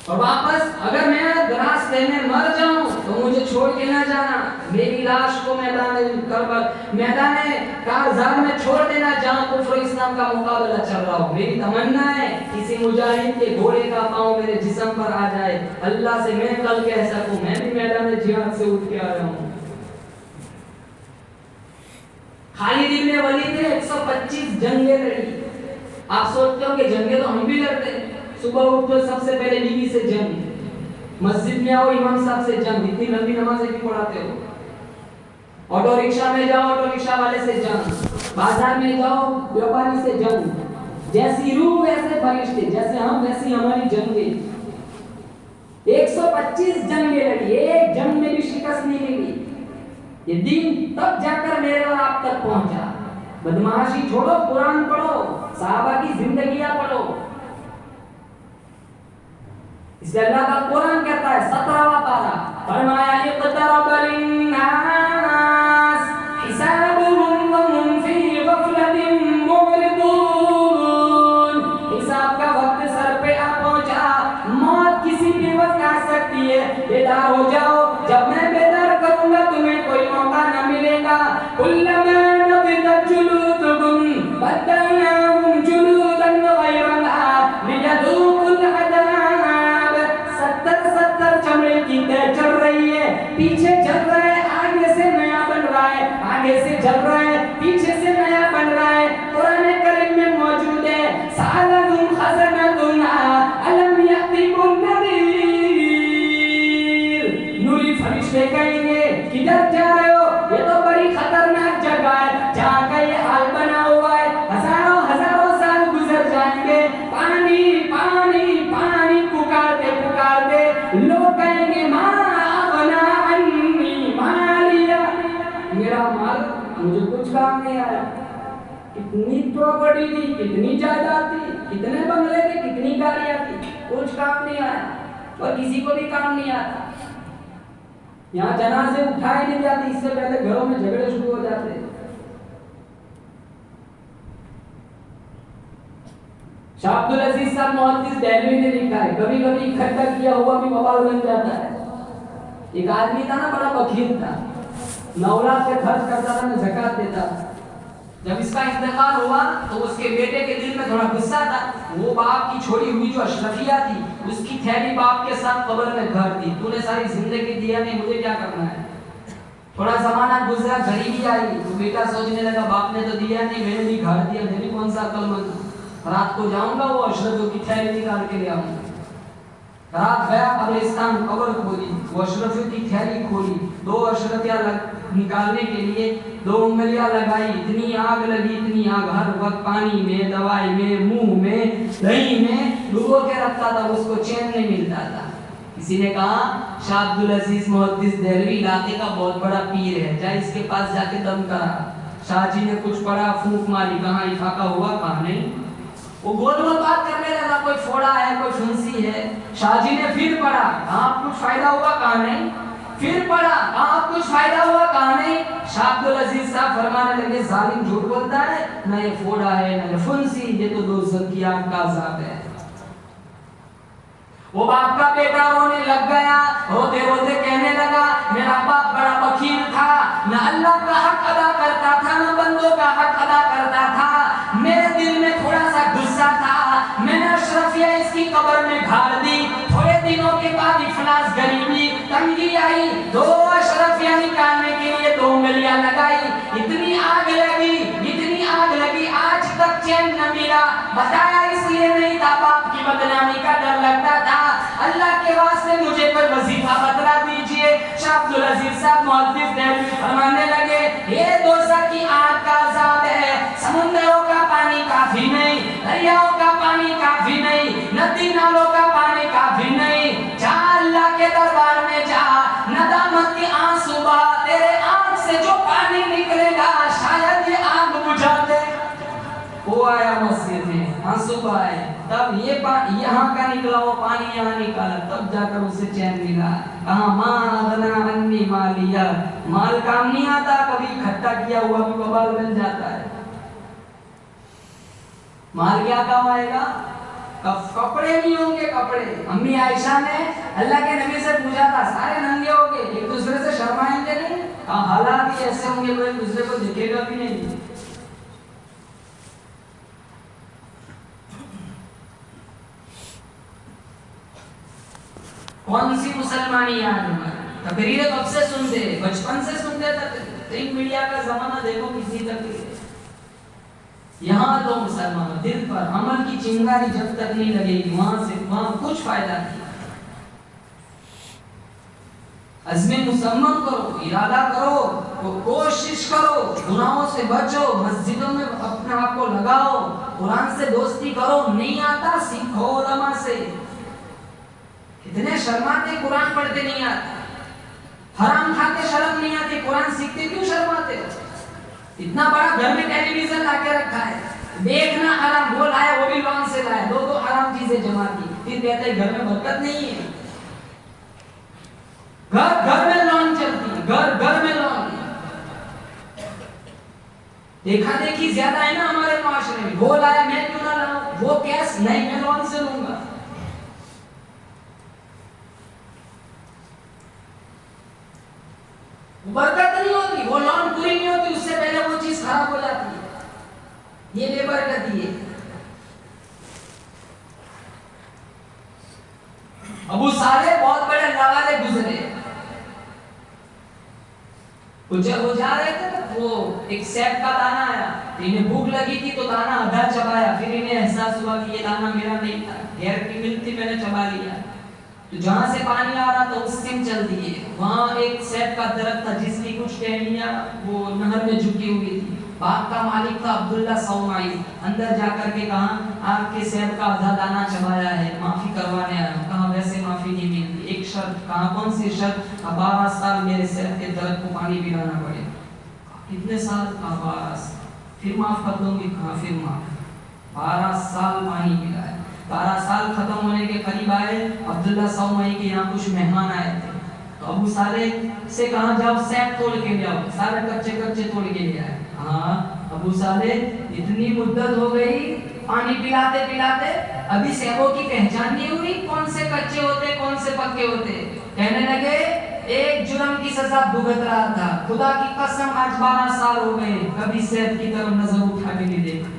और वापस अगर मैं रास्ते में मर जाऊं तो मुझे छोड़ के ना जाना, मेरी लाश को मैदान करबल, मैदान कारजार में छोड़ देना जहां कुफ्र इस्लाम का मुकाबला चल रहा हो। मेरी तमन्ना है किसी मुजाहिद के घोड़े का पांव मेरे जिस्म पर आ जाए, अल्लाह से मैं कल कह सकूं मैं भी मैदान जिहाद से उठ के आया हूं। खालिद इब्न वलीद ने 125 जंगें लड़ी। आप सोचते हो कि जंगें तो हम भी लड़ते हैं, सुबह उठो सबसे पहले बीवी से जंग, मस्जिद में आओ इमाम साहब से जंग, इतनी लंबी नमाजें क्यों पढ़ाते हो? ऑटो रिक्शा में जाओ ऑटो रिक्शा वाले से जंग, बाजार में जाओ व्यापारी से जंग। जैसी रूह वैसे फरिश्ते, जैसे हम वैसी हमारी जंगें। 125 जंगें लड़ी, एक जंग में भी शिकस्त नहीं मिली। ये दिन तब जाकर मेरे और आप तक पहुंचा। बदमाशी छोड़ो, कुरान पढ़ो, सहाबा की जिंदगियां पढ़ो। इसलिए अल्लाह का कुरान कहता है 17वां पारा, फरमाया इक़तरबल लिन्नास हिसाबुहुम व हुम फी गफलतिन मुरिदून। हिसाब का वक्त सर पे आ पहुंचा, मौत किसी भी वक्त आ सकती है, बेदार हो जाओ। जब मैं बेदार करूंगा तुम्हें कोई मौका न मिलेगा। कुल्लमा नक़िदत जुलूदुहुम बद्दलनाहुम जुलूदन ग़यरहा लियज़ूक़ुल अज़ाब। 70 चमड़े की तय चल रही है, पीछे चल रहा है, आगे से नया बन रहा है, आगे से चल रहा है, पीछे से नया बन रहा है। कुरान करीम में मौजूद है, सालहुम खज़नतुन अलम यअतिकुम नज़ीर। नूरी फरिश्ते कहेंगे किधर जा रहे हो, ये तो बड़ी खतरनाक जगह है जहाँ का ये हाल बना हुआ है, हजारों हजारों साल गुजर जाएंगे, पानी पानी पानी पुकारते पुकारते लोग कहेंगे माना अन्नी मालिया, मेरा माल मुझे कुछ काम नहीं आया। कितनी प्रॉपर्टी थी, कितनी जायदाद थी, कितने बंगले थे, कितनी गाड़ियां थी, कुछ काम नहीं आया और किसी को भी काम नहीं आता। यहाँ जनाजे उठाए नहीं जाते, इससे पहले घरों में झगड़े शुरू हो जाते। शाह अब्दुल अजीज साहब मुहद्दिस देहलवी ने लिखा है, कभी कभी इकट्ठा किया हुआ भी बवाल बन जाता है। एक आदमी था ना, बड़ा बखील था, नौलाद पे खर्च करता था, न ज़कात देता था। जब इसका इंतकाल हुआ तो उसके बेटे के दिल में थोड़ा गुस्सा था। वो बाप की छोड़ी हुई जो अशरफिया थी, उसकी थैली बाप के साथ कब्र में धर दी। तूने सारी जिंदगी दिया नहीं, मुझे क्या करना है। थोड़ा जमाना गुजरा, गरीबी आई, तो बेटा सोचने लगा बाप ने तो दिया नहीं, मैंने भी घर दिया, मैं भी कौन सा अक्लमंद। रात को जाऊंगा, वो अशरफियों की थैली निकाल के ले आऊंगा। रात गया, कब्रिस्तान कब्र खोली, वो अशरफियों की थैली खोली, 2 अशरफिया निकालने के लिए 2 उंगलियां लगाई, इतनी आग लगी, इतनी आग, हर वक्त पानी में, दवाई में, मुंह में, दही में डुबो के रखता था, उसको चैन नहीं मिलता था। किसी ने कहा शाह अब्दुल अजीज मुहद्दिस देहलवी इलाके का बहुत बड़ा पीर है, जा इसके पास जाके दम करा। शाह जी ने कुछ पढ़ा, फूंक मारी, कहाँ इफाका हुआ, कहाँ नहीं। वो गोल गोल बात करने लगा, कोई फोड़ा है, कोई फुंसी है। शाह जी ने फिर पढ़ा, कहाँ कुछ फायदा हुआ, कहाँ नहीं। फिर पढ़ा, कहाँ कुछ फायदा हुआ, कहाँ नहीं। शाह अब्दुल अजीज साहब फरमाने लगे, जालिम झूठ बोलता है, न ये फोड़ा है, न ये फुंसी, ये तो दोज़ख की आग का अज़ाब है। वो बाप का बेटा रोने लग गया, रोते रोते कहने लगा, मेरा बाप बड़ा वकील था, न अल्लाह का हक अदा करता था, न बंदों का हक अदा करता था। मेरे दिल में थोड़ा सा गुस्सा था, मैंने अशरफिया इसकी कब्र में गाड़ दी। थोड़े दिनों के बाद इफलास, गरीबी, तंगी आई, 2 अशरफिया निकालने के लिए 2 उंगलियां लगाई, इतनी आग लगी, इतनी आग लगी, आज तक चैन न मिला। बताया इसलिए नहीं था, बाप की बदनामी का डर लगता था। अल्लाह के वास्ते मुझे कोई वजीफा बतला दीजिए। शाह अब्दुल अजीज साहब मुहद्दिस देहलवी फरमाने लगे, ये दोज़ख की आग का अज़ाब है, समुद्रों का पानी काफी नहीं, दरियाओं का पानी काफी नहीं, नदी नालों का पानी काफी नहीं। जा अल्लाह के दरबार में जा, नदामत के आंसू बहा, तेरे आंख से जो पानी निकलेगा शायद ये आग बुझा दे। वो आया मस्जिद में, आंसू बहाए, तब ये यहाँ का निकला वो पानी यहाँ निकाला, तब जाकर उसे चैन मिला। कहा मालिया, माल काम नहीं आता, कभी इकट्ठा किया हुआ भी बवाल बन जाता है। माल क्या काम आएगा, कपड़े नहीं होंगे, कपड़े। अम्मी आयशा ने अल्लाह के नबी से पूछा था, सारे नंगे हो गए, एक दूसरे से शर्माएंगे नहीं? हालात ही ऐसे होंगे, कोई दूसरे को दिखेगा भी नहीं। कौन सी मुसलमानी याद है? तकरीरें कब से सुनते, बचपन से सुनते तक। मीडिया का जमाना देखो, कितनी तकरीरें। यहाँ तो मुसलमान दिल पर अमल की चिंगारी जब तक नहीं लगेगी, वहां कुछ फायदा नहीं। अज़्म मुसम्मम करो, इरादा करो, कोशिश करो, गुनाहों से बचो, मस्जिदों में अपने आप को लगाओ, कुरान से दोस्ती करो। नहीं आता सीखो उलमा से। इतने शर्माते, कुरान पढ़ते नहीं आते, हराम खाते शर्म नहीं आती, कुरान सीखते क्यों शर्माते? इतना बड़ा घर में टेलीविजन लाके रखा है, देखना हराम, वो लाया वो भी लॉन से लाया, 2 हराम चीजें जमा की, फिर कहते हैं घर में बरकत नहीं है। घर में लॉन चलती है, घर में लॉन। देखा देखी ज्यादा है ना हमारे माशरे में, वो लाया मैं क्यों ना लाऊं, वो कैश नहीं मैं लॉन से लूंगा। बरकत नहीं होती, वो लॉन पूरी नहीं होती, उससे पहले वो चीज खराब हो जाती है। ये बेबरकती है। अबू साले बहुत बड़े नवाले गुजरे, वो जा रहे थे, वो एक सेब का दाना आया, इन्हें भूख लगी थी तो दाना आधा चबाया, फिर इन्हें एहसास हुआ कि ये दाना मेरा नहीं था, गैर की मिलती, मैंने चबा लिया। तो जहां से पानी आ रहा था उससे चल दिए, वहां एक सेब का दरख्त था जिसकी कुछ टहनियां वो नहर में झुकी हुई थी। बाग का मालिक था अब्दुल्ला सौमाई, अंदर जाकर के कहा आपके सेब का आधा दाना चबाया है, माफी करवाने आया हूं। कहा वैसे माफी नहीं मिलती, एक शर्त। कहा कौन सी शर्त? 12 साल मेरे सेब के दरख्त को पानी पिलाना पड़ेगा। कितने साल? 12 साल। फिर माफ कर दूंगी। कहा फिर माफ। 12 साल पानी पिलाया। 12 साल खत्म होने के करीब आए, अब्दुल्ला सौमाई के यहाँ कुछ मेहमान आए थे, तो अबू साले से कहा जाओ सेब तोड़ के ले आओ, सारे कच्चे कच्चे तोड़ के ले आए। हाँ अबू साले, इतनी मुद्दत हो गई पानी पिलाते पिलाते, अभी सेबों की पहचान नहीं हुई, कौन से कच्चे होते कौन से पक्के होते। कहने लगे एक जुर्म की सजा भुगत रहा था, खुदा की कसम आज 12 साल हो गए, कभी सेब की तरफ नजर उठा के नहीं देखा।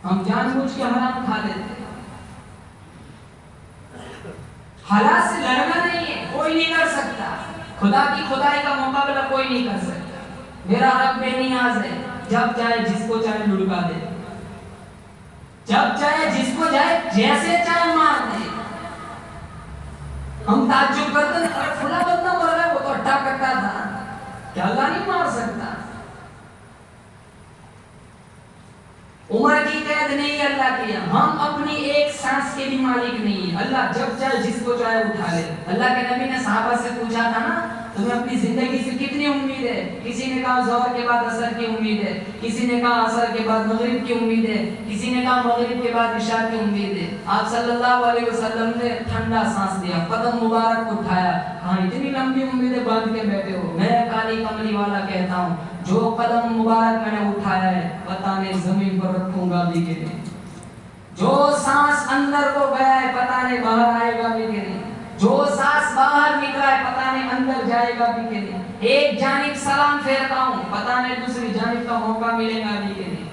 हम जानबूझ के हराम खा लेते। हालात से लड़ना नहीं है, कोई नहीं कर सकता। खुदा की खुदाई का मुकाबला कोई नहीं कर सकता। मेरा रब बेनियाज है, जब चाहे जिसको चाहे लुढ़का दे, जब चाहे जिसको चाहे जैसे चाहे मार दे। हम ताज्जुब करते हैं, अरे फला बंदा मर रहा है, वो तो अट्टा कट्टा था, क्या अल्लाह नहीं मार सकता? उम्र की कैद नहीं अल्लाह की, हम अपनी एक सांस के भी मालिक नहीं है। अल्लाह जब चाहे जिसको चाहे उठा ले। अल्लाह के नबी ने सहाबा से पूछा था ना, तुम्हें अपनी जिंदगी से कितनी उम्मीद है? किसी ने कहा ज़ोहर के बाद असर की उम्मीद है, किसी ने कहा असर के बाद मगरिब की उम्मीद है, किसी ने कहा मगरिब के बाद इशा की उम्मीद है। आप सल्लल्लाहु अलैहि वसल्लम ने ठंडा सांस लिया, कदम मुबारक उठाया, कहा इतनी लंबी उम्मीदें बांध के बैठे हो? मैं काली कमली वाला कहता हूँ, जो कदम मुबारक मैंने उठाया है पता नहीं जमीन पर रखूंगा भी कि नहीं, जो सांस अंदर को गया है पता नहीं बाहर आएगा भी कि नहीं, जो सांस बाहर निकला है पता नहीं अंदर जाएगा भी कि नहीं। एक जानिब सलाम फेरता हूँ, पता नहीं दूसरी जानिब का मौका मिलेगा भी कि नहीं।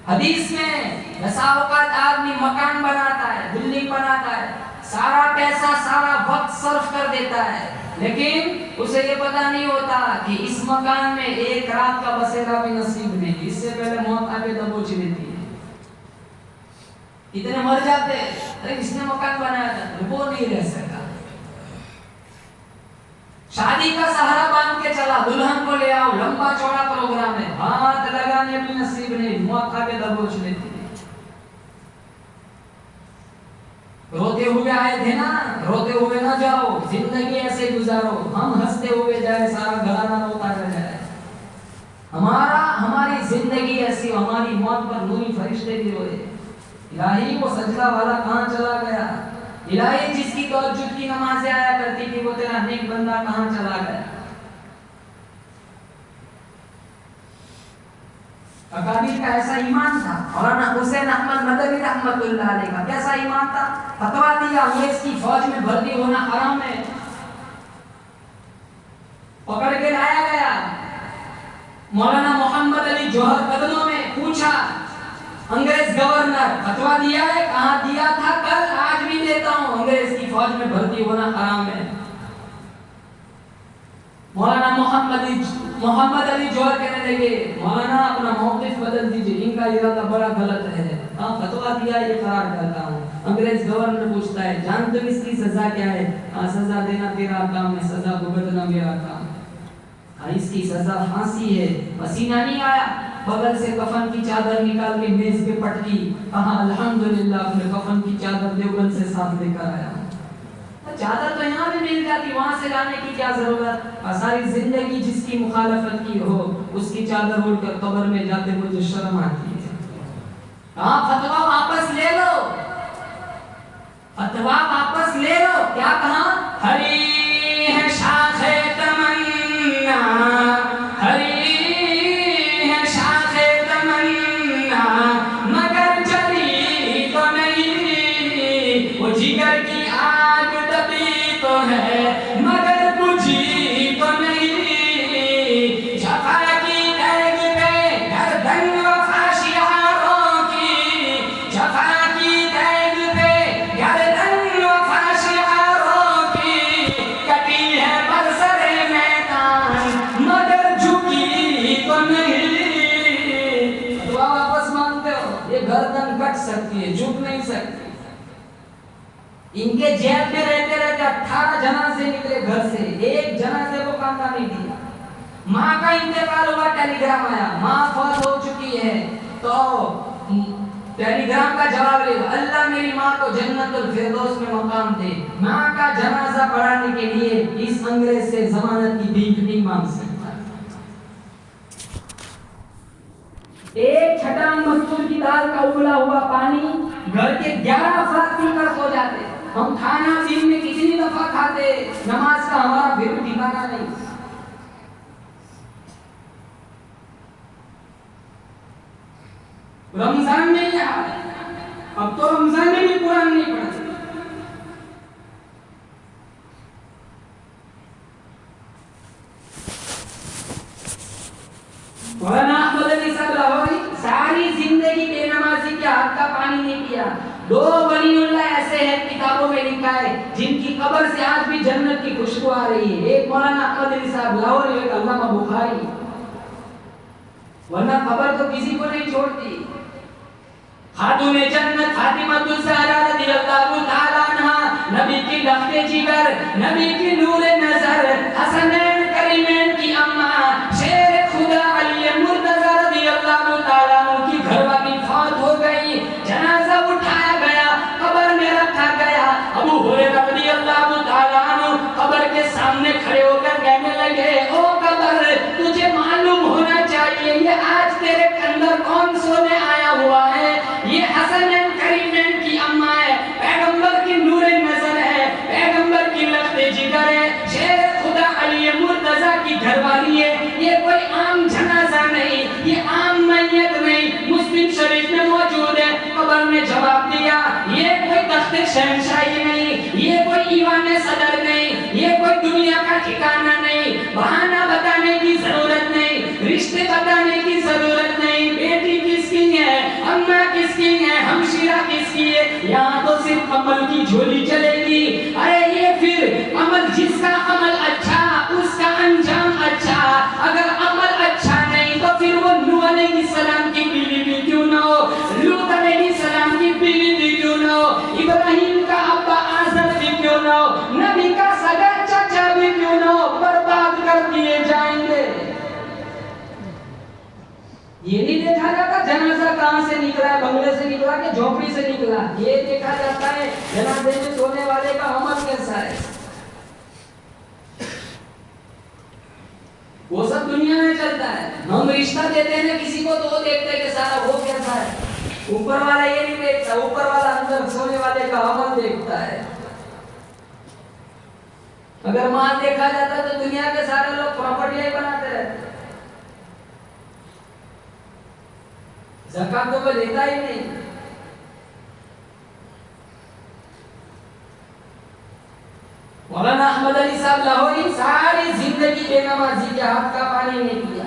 हदीस में बसा औकात आदमी मकान बनाता है, बिल्डिंग बनाता है, सारा पैसा सारा वक्त सर्फ कर देता है, लेकिन उसे ये पता नहीं होता कि इस मकान में एक रात का बसेरा भी नसीब नहीं, इससे पहले मौत आके दबोच लेती है। इतने मर जाते हैं, अरे इसने मकान बनाया था, वो नहीं रह सका। शादी का सहारा बांध के चला, दुल्हन को ले आओ, लंबा चौड़ा प्रोग्राम है, हाथ लगाने भी नसीब नहीं, मौत आके दबोच लेती है। रोते हुए आए थे ना, रोते हुए ना जाओ, जिंदगी ऐसे गुजारो, हम हंसते हुए जाए सारा घराना रोता रह जाए। हमारी जिंदगी ऐसी, हमारी मौत पर नूरी फरिश्ते भी रोए, इलाही वो सजदा वाला कहाँ चला गया? इलाही जिसकी तहज्जुद की नमाज़ें आया करती थी, वो तेरा नेक बंदा कहाँ चला गया? अकाबीर का ऐसा ईमान था। मौलाना हुसैन अहमद मदनी रहमतुल्लाह अलैह का कैसा ईमान था? फतवा दिया अंग्रेज की फौज में भर्ती होना हराम है, पकड़ के लाया गया। मौलाना मोहम्मद अली जौहर कदमों में पूछा, अंग्रेज गवर्नर फतवा दिया है? कहाँ दिया था? कल, आज भी देता हूँ, अंग्रेज की फौज में भर्ती होना हराम है। मौलाना मोहम्मद अली जौहर कहने लगे, मौलाना अपना मौक़िफ़ बदल दीजिए, इनका इरादा बड़ा गलत है। हाँ, फतवा दिया ये करार करता हूँ। अंग्रेज गवर्नर पूछता है, जानते हो इसकी सजा क्या है? हाँ, सजा देना तेरा काम है, सजा भुगतना मेरा काम। हाँ, इसकी सजा फांसी है। पसीना नहीं आया, बगल से कफन की चादर निकाल के मेज पे पटकी, कहा अल्हम्दुलिल्लाह अपने कफन की चादर देवबंद से साथ लेकर आया। चादर तो यहाँ भी मिल जाती, वहां से लाने की क्या जरूरत? सारी जिंदगी जिसकी मुखालफत की हो उसकी चादर ओढ़कर कब्र में जाते मुझे शर्म आती है। हाँ, फतवा वापस ले लो, फतवा वापस ले लो। क्या कहा? हरी है शाखे तमन्ना, हरी है शाखे तमन्ना, मगर जली तो नहीं, वो जिगर की आग तभी तो है, मगर बुझी तो नहीं। जफा की तैग पे गर्दन वफा शियारों की, जफा की तैग पे गर्दन वफा शियारों की, कटी है बरसरे मैदान मगर झुकी तो नहीं। दुआ वापस मांगते हो, ये गर्दन कट सकती है, झुक नहीं सकती। इनके जेल में रहते रहते 18 जनाजे निकले घर से, एक जनाजे को कांदा नहीं दिया। माँ का इंतकाल हुआ, टेलीग्राम आया, माँ फौत हो चुकी है, तो टेलीग्राम का जवाब ले, अल्लाह मेरी माँ को जन्नतुल फिरदौस में मकाम दे। माँ का जनाजा पढ़ाने के लिए इस अंग्रेज से जमानत की भीख नहीं मांग सकता। एक छटांग मसूर की दाल का उबला हुआ पानी घर के 11 अफराद पीकर सो जाते। हम खाना दिन में कितनी दफा खाते, नमाज का हमारा फिर ठिकाना नहीं। रमजान में ही आ रहा है, अब तो रमजान में भी कुरान नहीं पढ़ते। मौलाना अहमद अली साहब लाहौरी सारी जिंदगी बेनमाजी के हाथ का पानी नहीं पिया। 2 वलीउल्लाह ऐसे हैं, किताबों में लिखा है, जिनकी कब्र से आज भी जन्नत की खुशबू आ रही है। एक मौलाना अहमद अली साहब लाहौरी, एक अल्लामा बुखारी, वरना कब्र तो किसी को नहीं छोड़ती। खातूने जन्नत फातिमा ज़हरा रज़ियल्लाहु ताला अन्हा नबी की लफ्ते जिगर, नबी की नूरे नजर, हसनैन करीमैन की अम्मा शेर खुदा अली मुर्तजा रज़ियल्लाहु ताला अन्हु की घरवाली फौत हो गई। जनाजा उठाया गया, कब्र में रखा गया। अबू हुरैरा रज़ियल्लाहु ताला अन्हु कब्र के सामने खड़े होकर कहने लगे, ओ कब्र, तुझे मालूम होना चाहिए ये आज तेरे अंदर कौन सोने आया हुआ है। ये हसनैन करीमैन की अम्मा है, पैगंबर की नूरे नजर है, पैगंबर की लफ्ते जिगर है, शेर खुदा अली मुर्तजा की घरवाली है। ये कोई आम जनाजा नहीं, ये आम मैयत नहीं, मुस्लिम शरीफ में मौजूद है। कब्र ने जवाब दिया, ये कोई तख्ते शहंशाही नहीं, ये कोई ईवान सदर नहीं, ये कोई दुनिया का ठिकाना नहीं, बहाना बताने की जरूरत नहीं, रिश्ते बताने की जरूरत नहीं। बेटी किसकी है, अम्मा किसकी है, हमशीरा किसकी है, यहाँ तो सिर्फ अमल की झोली चलेगी। अरे ये फिर अमल, जिसका अमल अच्छा उसका अंजाम अच्छा। अगर अमल अच्छा नहीं तो फिर वो नूह अलैहिस्सलाम की बीवी भी क्यों ना हो, लूत अलैहिस्सलाम की बीवी भी क्यों ना हो, इब्राहिम का अब्बा आज़र भी क्यों ना हो, नबी का सगा चाचा भी क्यों ना हो, बर्बाद कर दिए जाएंगे। ये नहीं देखा जाता जनाजा कहां से निकला है, बंगले से निकला कि झोपड़ी से निकला। ये देखा जाता है जनाजे में सोने वाले का अमल कैसा है। वो सब दुनिया में चलता है। हम रिश्ता देते हैं किसी को तो वो देखते हैं कि सारा वो कैसा है। ऊपर वाला ये नहीं देखता, ऊपर वाला अंदर सोने वाले का अमल देखता है। अगर माल देखा जाता तो दुनिया के सारे लोग प्रॉपर्टी ही बनाते रहते। ज़कात तो कोई देता ही नहीं। मौलाना अहमद अली साहब लाहौरी सारी जिंदगी बेनमाजी के हाथ का पानी नहीं पिया।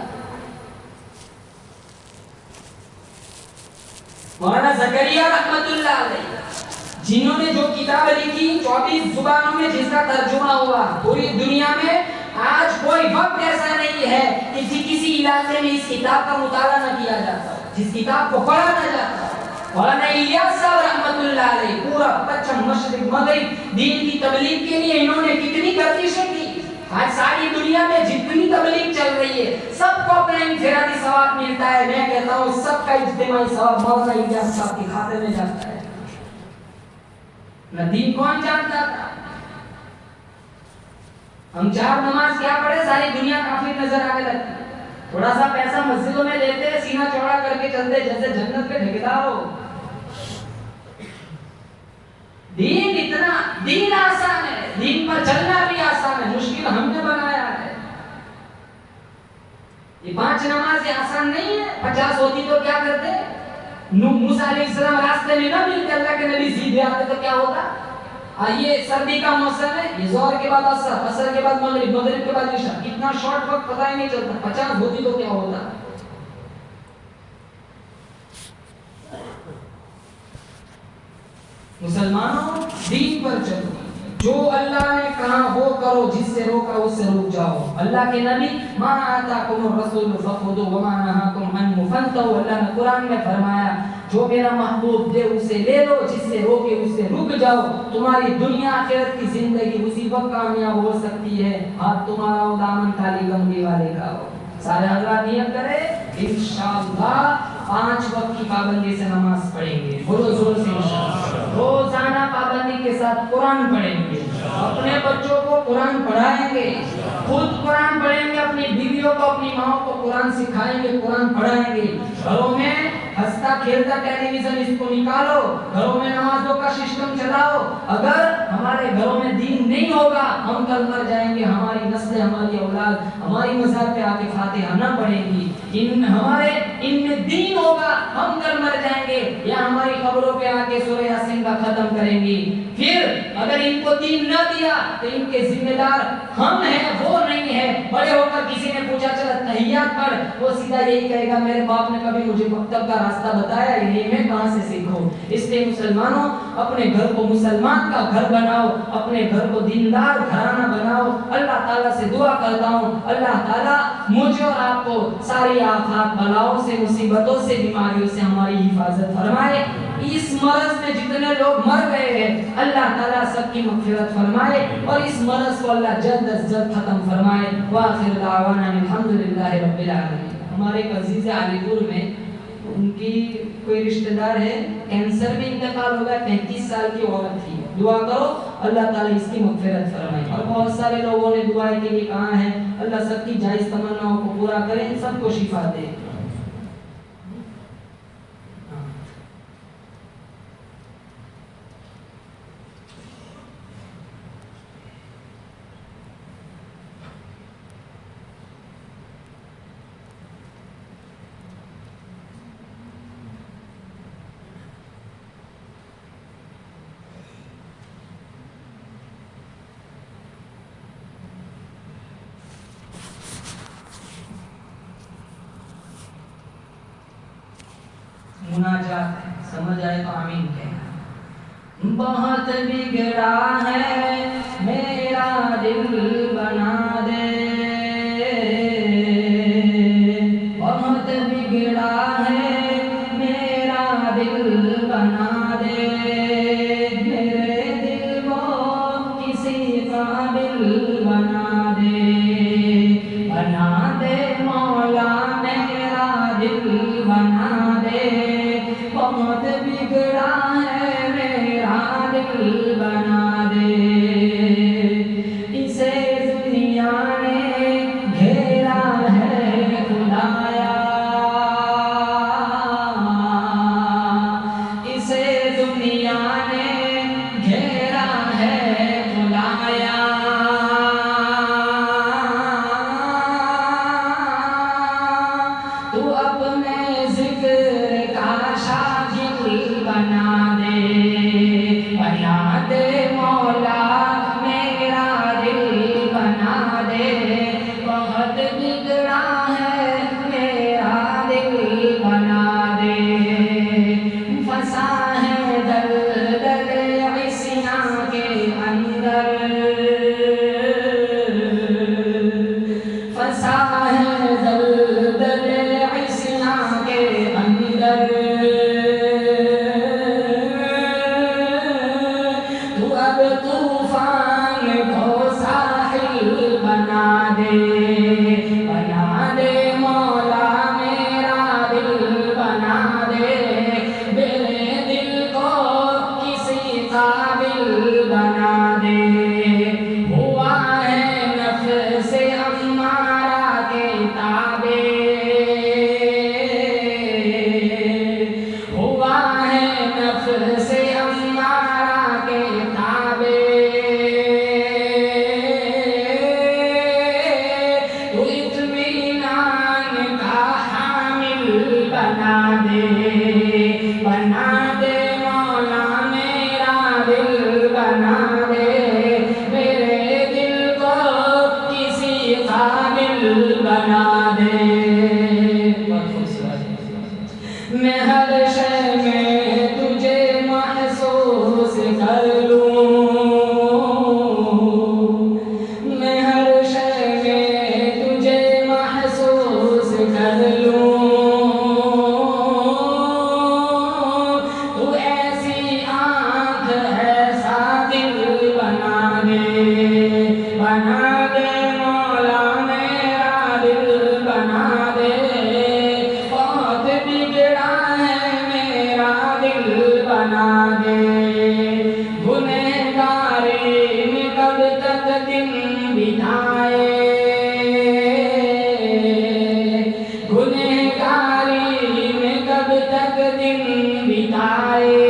मौलाना ज़करिया रहमतुल्लाह अलैह जिन्होंने जो किताब लिखी 24 जुबानों में जिसका तर्जुमा हुआ, पूरी दुनिया में आज कोई वक्त ऐसा नहीं है कि किसी इलाके में इस किताब का मुताला न किया जाता, जिस किताब को पढ़ा न जाता। मौलाना इलियास साहब रहमतुल्लाह अलैह पूरा पश्चिम मशरिक मगरिब दीन की तबलीग के लिए इन्होंने कितनी गर्दिशें की। आज सारी दुनिया में जितनी तबलीग चल रही है सबको अपना इंफरादी सवाब मिलता है। मैं कहता हूँ सबका इज्तिमाई सवाब मौलाना इलियास साहब के खाते में जाता है। न दीन कौन जानता था। हम 4 नमाज क्या पढ़े, सारी दुनिया काफी नजर आने लगती। थोड़ा सा पैसा मस्जिदों में लेते, सीना चौड़ा करके चलते जैसे जन्नत के ठेकेदार हो। दीन इतना, दीन आसान है, दीन पर चलना भी आसान है, मुश्किल हमने बनाया है। ये 5 नमाजें आसान नहीं है। 50 होती तो क्या करते। मूसा अलैहिस्सलाम रास्ते में ना मिलते, अल्लाह के नबी सीधे आते तो क्या होता। ये सर्दी का मौसम है, ये ज़ोहर के बाद असर, असर के बाद मगरिब, मगरिब के बाद इशा, कितना शॉर्ट वक्त पता ही नहीं चलता। 50 होती तो क्या होता। मुसलमानों दीन पर चलो, जो अल्लाह ने कहा वो करो, जिससे रोका उससे रुक जाओ। अल्लाह के नबी मा आताकुमुर रसूल फखुदू व मा नहाकुम अन्हु फंतहू, अल्लाह ने कुरान में फरमाया जो मेरा महबूब दे उसे ले लो, जिससे रोके उससे रुक जाओ। तुम्हारी दुनिया आखिरत की जिंदगी उसी वक्त कामयाब हो सकती है हाथ तुम्हारा हो दामन खाली गमली वाले का हो। सारे हजरात नियत करें इंशाअल्लाह 5 वक्त की पाबंदी से नमाज पढ़ेंगे। बोलो जोर से इंशाअल्लाह। रोजाना पाबंदी के साथ कुरान पढ़ेंगे, अपने बच्चों को कुरान पढ़ाएंगे, खुद कुरान पढ़ेंगे, अपनी बीवियों को अपनी माओ को कुरान सिखाएंगे, कुरान पढ़ाएंगे। घरों में हंसता खेलता टेलीविजन इसको निकालो, घरों में नमाजों का सिस्टम चलाओ। अगर हमारे घरों में दीन नहीं होगा हम कल मर जाएंगे, हमारी नस्लें, हमारी औलाद हमारी मज़ार पे आके फातिहा न पढ़ेंगी। इनमें दीन होगा हम कल मर जाएंगे, या हमारी कब्रों पे आके सूरह यासीन का खत्म करेंगी। फिर अगर इनको दीन न दिया तो इनके जिम्मेदार हम हैं, वो नहीं है। बड़े होकर किसी ने पूछा चला तहियात पढ़, वो सीधा यही कहेगा मेरे बाप ने कभी मुझे मक्तब का रास्ता बताया ही नहीं, मैं कहां से सीखूं। इसलिए मुसलमानों अपने घर को मुसलमान का घर बनाओ, अपने घर को दीनदार घराना बनाओ। अल्लाह ताला से दुआ करता हूं अल्लाह ताला मुझे और आपको सारी आफत बलाओं से, मुसीबतों से, बीमारियों से हमारी हिफाजत फरमाए। इस मरज में जितने लोग मर गए हैं अल्लाह ताला सबकी मग़फ़िरत फरमाए और इस मरज को अल्लाह जल्द अज जल्द खत्म फरमाए। व आखिर दावाना अल्हम्दुलिल्लाहि रब्बिल आलमीन। हमारे एक अजीज अलीपुर में उनकी कोई रिश्तेदार है, कैंसर में इंतकाल हो गया, 35 साल की औरत थी। दुआ करो अल्लाह ताला इसकी मग़फ़िरत फरमाए। और बहुत सारे लोगों ने दुआ के लिए कहा है, अल्लाह सबकी जायज़ तमन्नाओं को पूरा करे, इन सबको शिफा दे। मुनाजात है, समझ आए तो आमीन कहना। बहुत बिगड़ा है मेरा दिल बना दे, बहुत बिगड़ा है मेरा दिल बना दे, मेरे दिल को किसी काबिल बना दे, बना दे मौला मेरा दिल बना दे, बहुत बिगड़ा है मेरा दिल बना दे, इसे दुनिया ने घेरा है खुदाया, इसे दुनिया ने घेरा है खुदाया, तू अपने जिक्र का शागिल बना दे, बना दे मौला मेरा दिल बना दे, बहुत बिगड़ा है मेरा दिल बना दे, फंसा है दलदल इस्यां के अंदर, फंसा है दलदल इस्यां के अंदर, तू अब तूफान को साहिल बना दे, बना दे मौला मेरा दिल बना दे, मेरे दिल को किसी काबिल बना दे, हुआ है नफ्से अम्मारा के ताबे, हुआ है नफ्से अम्मारा के ताबे, तू इत्मीनान का हामिल बना दे, बना दे मौला मेरा दिल बना दे, मेरे दिल को किसी काबिल बना दे। मैं हर शय में तुझे महसूस कर लूं, मैं हर शय में तुझे महसूस कर लूं, तू ऐसी आँख ऐसा दिल बना दे, बना दे मौला मेरा दिल बना दे, बहुत बिगड़ा है मेरा दिल बना दे, गुनहगारी में कब तक दिन बिताए, गुनहगारी में कब तक दिन बिताए,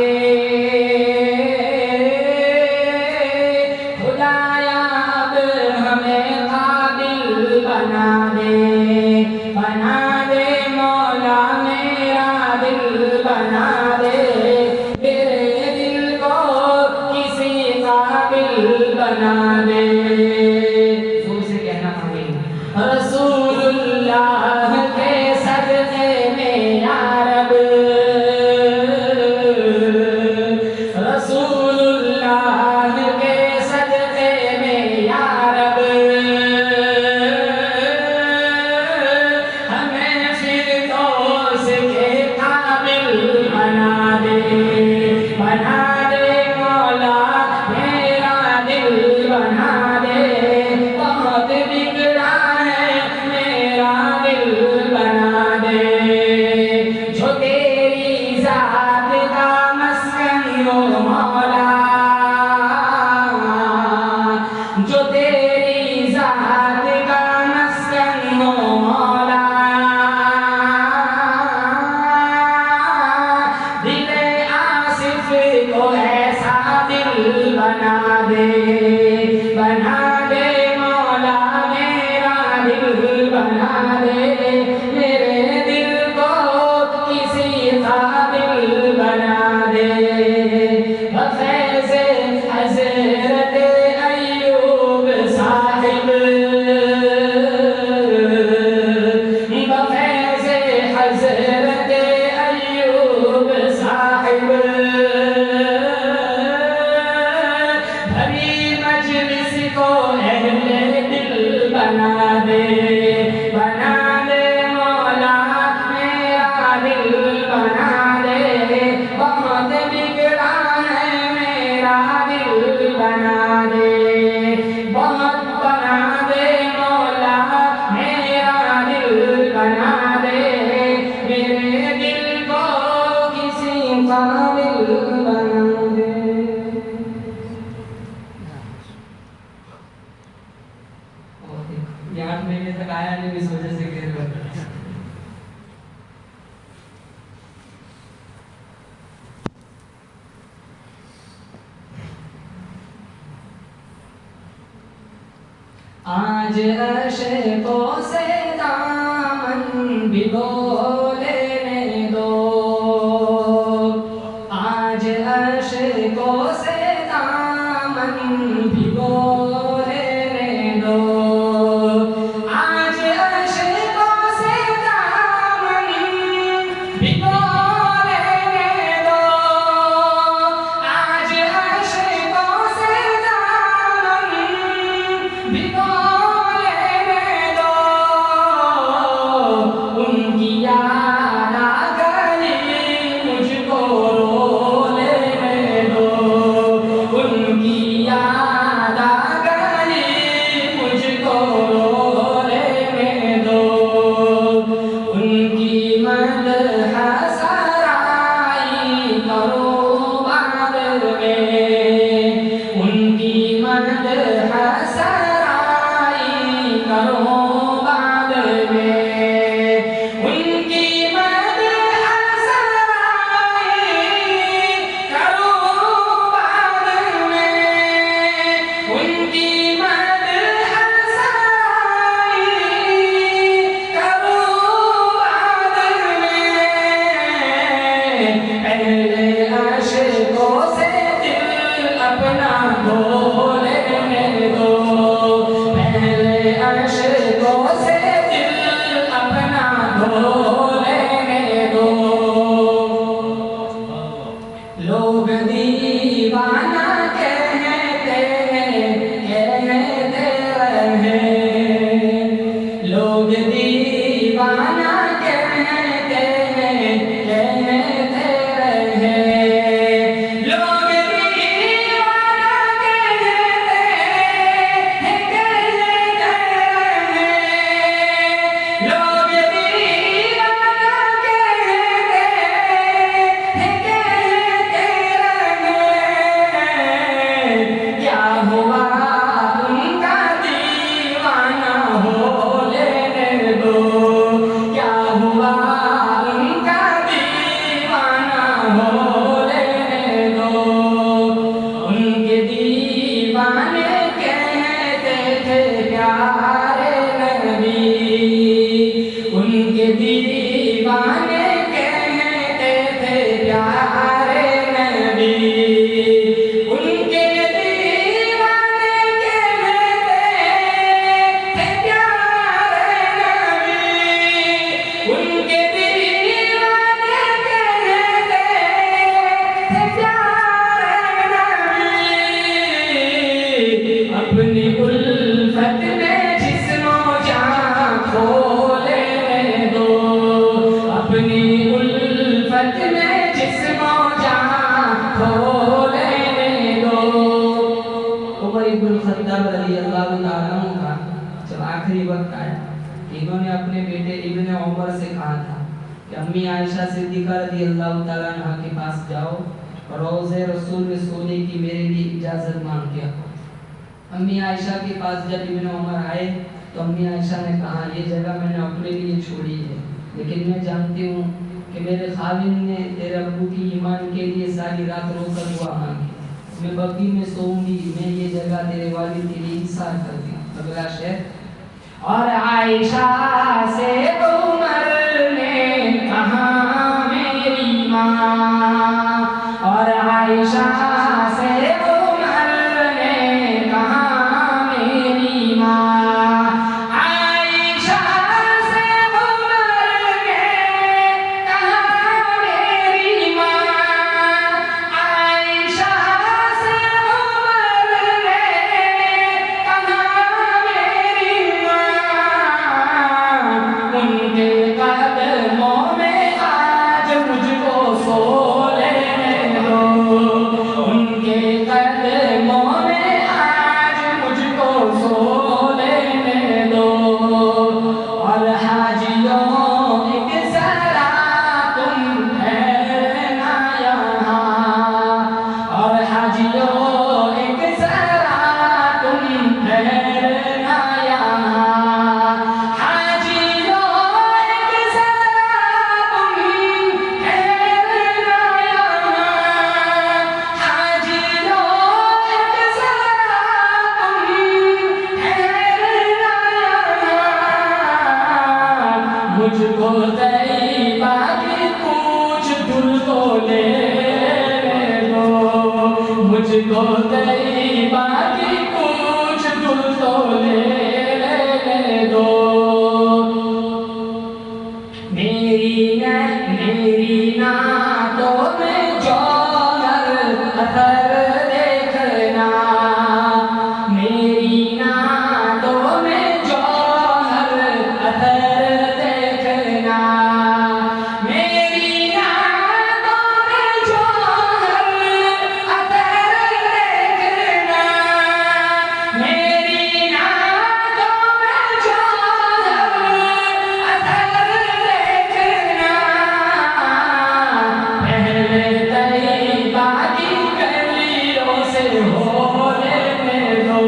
खुदाया अब हमें काबिल बना दे, बना दे मौला मेरा दिल बना दे, मेरे दिल को किसी काबिल बना दे। जोर से कहना आमीन। रसूलुल्लाह के सदक़े में या रब, रसूलुल्लाह के सदक़े में या रब, हमें फिरदौस के काबिल बना ज़ात का मस्कन ओ मौला, जो तेरी ज़ात का मस्कन ओ मौला, दिले आसिफ को ऐसा दिल बना दे, बना दे मौला मेरा दिल बना दे, मेरे दिल को किसी काबिल बना दे। बफैज़े हज़रत अय्यूब साहिब, बफैज़े हज़रत अय्यूब साहिब, भरी मजलिस को अहले दिल बना दे, बना दे मौला मेरा दिल बना दे, बहुत बिगड़ा है मेरा दिल बना दे, बहुत बना दे मौला मेरा दिल बना दे, मेरे दिल को किसी काबिल बना दे। ये 8 महीने तक आया नहीं, इस वजह से गिर गया। आज अशकों से दामन भिगो लेने दो, आज अशकों से दामन भिगो लेने दो, आज अशकों से दामन भिगो लेने दो, आज अशकों से दामन भिगो लेने दो, उनकी याद आ गई मुझको रो लेने दो, उनकी याद आ गई मुझको रो लेने दो, उनकी मदह सराई करो बाद में, उनकी मदह सराई करो बाद में, उनकी मदह सराई करो बाद में, उनकी मदह सराई करो बाद में, पहले आशिकों से दिल अपना धो लेने दो, पहले आशिकों से दिल अपना धो लेने दो, लोग दीवाना कहते रहे, लोग दीवाना कहते रहे, लोग दीवाना लोग दीवाना क्या हुआ उनका दीवाना हो लेने दो, क्या हुआ उनका दीवाना हो लेने दो, उनके दीवाने कहते थे प्यारे नबी, उनके दीवाने कहते थे प्यारे नबी, उनके दीवाने कहते थे प्यारे नबी, उनके दीवाने कहते थे प्यारे नबी, अपनी उल्फत में जिस्मो जान खो लेने दो, अपनी उल्फत में जिस्मो जान खो लेने दो। उमर इब्न खत्ताब रज़ियल्लाहु ताला अन्हु का जब आखिरी वक्त आया, इन्होंने अपने बेटे इब्न उमर से कहा था कि अम्मी आयशा सिद्दीक़ा रज़ियल्लाहु ताला अन्हा के पास जाओ और रोज़े रसूल में सोने की मेरे लिए इजाज़त मांग के आओ। अम्मी आयशा के पास जब इब्न उमर आए तो अम्मी आयशा ने कहा ये जगह मैंने अपने लिए छोड़ी है, लेकिन मैं जानती हूँ कि मेरे खाविन ने तेरे अब्बू की ईमान के लिए सारी रात रोकर दुआ मांगी। मैं बग्गी में सोऊंगी, मैं ये जगह तेरे वालिद के लिए इसार करती हूँ। अगला शेर। और आयशा से उमर ने कहा मेरी माँ, और आयशा से उमर ने कहा मेरी माँ, आयशा से उमर ने कहा मेरी माँ, आयशा से उमर ने कहा मेरी माँ, उनके कदमों में आज मुझको सो लेने दो, उनके कदमों में आज मुझको सो लेने दो, और हाजियों एक जरा तुम ठहरना यहाँ, और हाजियों एक जरा तुम ठहरना यहाँ, हाजियों एक जरा तुम ठहरना यहाँ, हाजियों एक जरा तुम ठहरना यहाँ, मुझको तैयबा की कुछ धुल तो लेने दो, मुझको तैयबा की कुछ धुल तो लेने दो, मेरी नातों में जौहर अतर देखना, मेरी नातों में जौहर अतर देखना, मेरी नातों में जौहर अतर देखना, मेरी नातों में जौहर अतर देखना, पहले तैयबा की गलियों से हो लेने दो,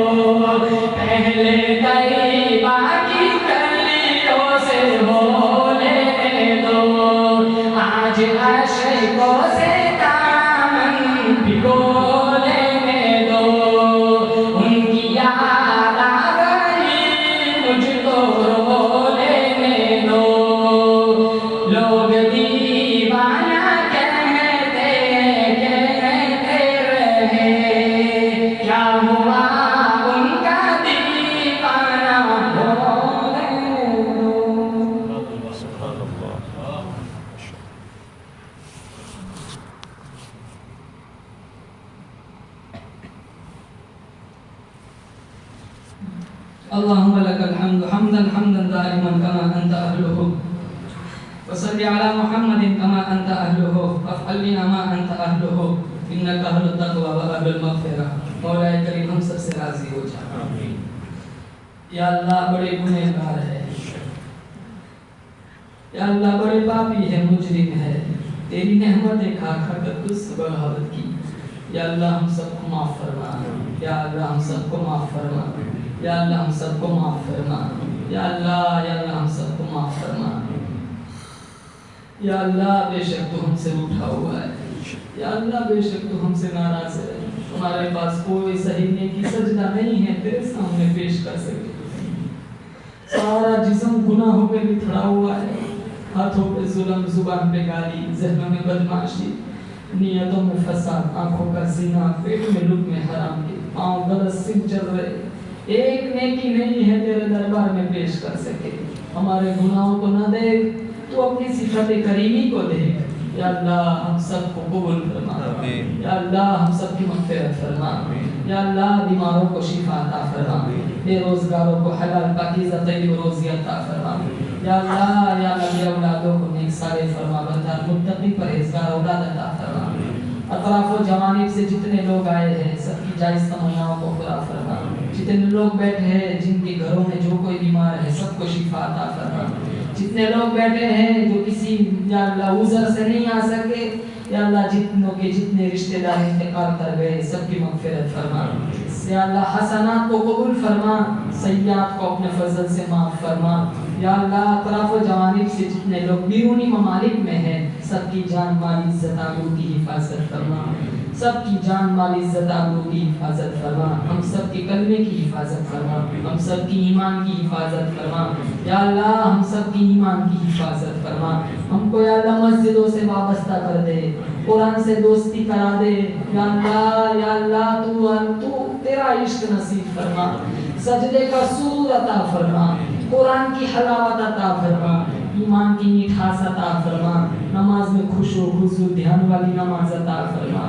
पहले तैयबा की गलियों से हो लेने दो, आज अशकों से दामन भिगो लेने दो, उनकी याद आ गई मुझको रो लेने दो, लोग दीवाना कहते रहे, क्या हुआ उनका दीवाना होने दो। अल्लाहुम्मा लकल हम्दु हम्दन हम्दन दाइमन कमा अंता अहलुहु वसल्लि अला मुहम्मदिन कमा अंता अहलुहु वफ़अल बिना मा अंता अहलुहु इन्नका अहलुत तक़वा व अहलुल मग़फ़िरा। मौला करीम हम सब से राज़ी हो जा। या अल्लाह बड़े गुनहगार है, या अल्लाह बड़े पापी है, मुजरिम है, तेरी नेमतें खा खा कर तुझसे बगावत की। या अल्लाह हम सबको माफ़ फरमा, या अल्लाह हम सबको माफ़ फरमा, या अल्लाह हम सबको माफ़ फरमा, या अल्लाह हम सबको माफ़ फरमा। या अल्लाह बेशक तू हमसे रूठा हुआ है, या अल्लाह बेशक तू हमसे नाराज़ है, तुम्हारे पास कोई सही नेकी सजदा नहीं है तेरे सामने पेश कर सके। सारा जिस्म गुनाहों में बिखरा हुआ है, हाथों पे जुल्म, जुबान पे गाली, ज़हनों में बदमाशी, नियतों में फसाद, आंखों का ज़िना, पेट में लुक़्मे हराम के, पाँव गलत सिंह चल रहे, एक नेकी नहीं है तेरे दरबार में पेश कर सके। हमारे गुनाहों को न देख, तू अपनी सिफत करीमी को देख। या अल्लाह हम सबको कबूल फरमा, या अल्लाह हम सबकी मग़फ़िरत फरमा, या अल्लाह बीमारों को शिफा अता फरमा, बेरोज़गारों को हलाल पाकीज़ा तय्यब रोज़ी अता फरमा। या अल्लाह औलादों को नेक साले फरमा, बंदा मुत्तकी परहेज़गार औलाद अता फरमा। अतराफ़ व जवानीब से जितने लोग आए हैं सबकी जायज़ तमन्नाओं को पूरा फरमा। जितने लोग बैठे हैं जिनके घरों में जो कोई बीमार है सबको शिफा अता फरमा। जितने लोग बैठे हैं जो किसी या अल्लाह उज़र से नहीं आ सके, या अल्लाह जितनों के जितने रिश्तेदार इंतकाल कर गए सबकी मग़फ़िरत फरमा। या अल्लाह हसनात को कबूल फरमा, सय्यात को अपने फजल से माफ़ फरमा। या अल्लाह अतराफ़ व जवानिब से जितने लोग बैरूनी ममालिक में हैं सबकी जान माल इज़्ज़त आबरू की हिफाजत फरमा, सबकी जान माल इज़्ज़त आबरू की हिफाजत फरमा। हम सब के कलमे की हिफाजत फरमा, हम सब की ईमान की हिफाजत फरमा। या अल्लाह हम सब की ईमान की हिफाजत फरमा। हमको या अल्लाह मस्जिदों से वाबस्ता कर दे, कुरान से दोस्ती करा दे। या अल्लाह तू तेरा इश्क नसीब फरमा, सजदे का सूर अता फरमा, कुरान की हलावत अता फरमा, ईमान की मिठास अता फरमा, नमाज में खुशू खुशू ध्यान वाली नमाज अता फरमा।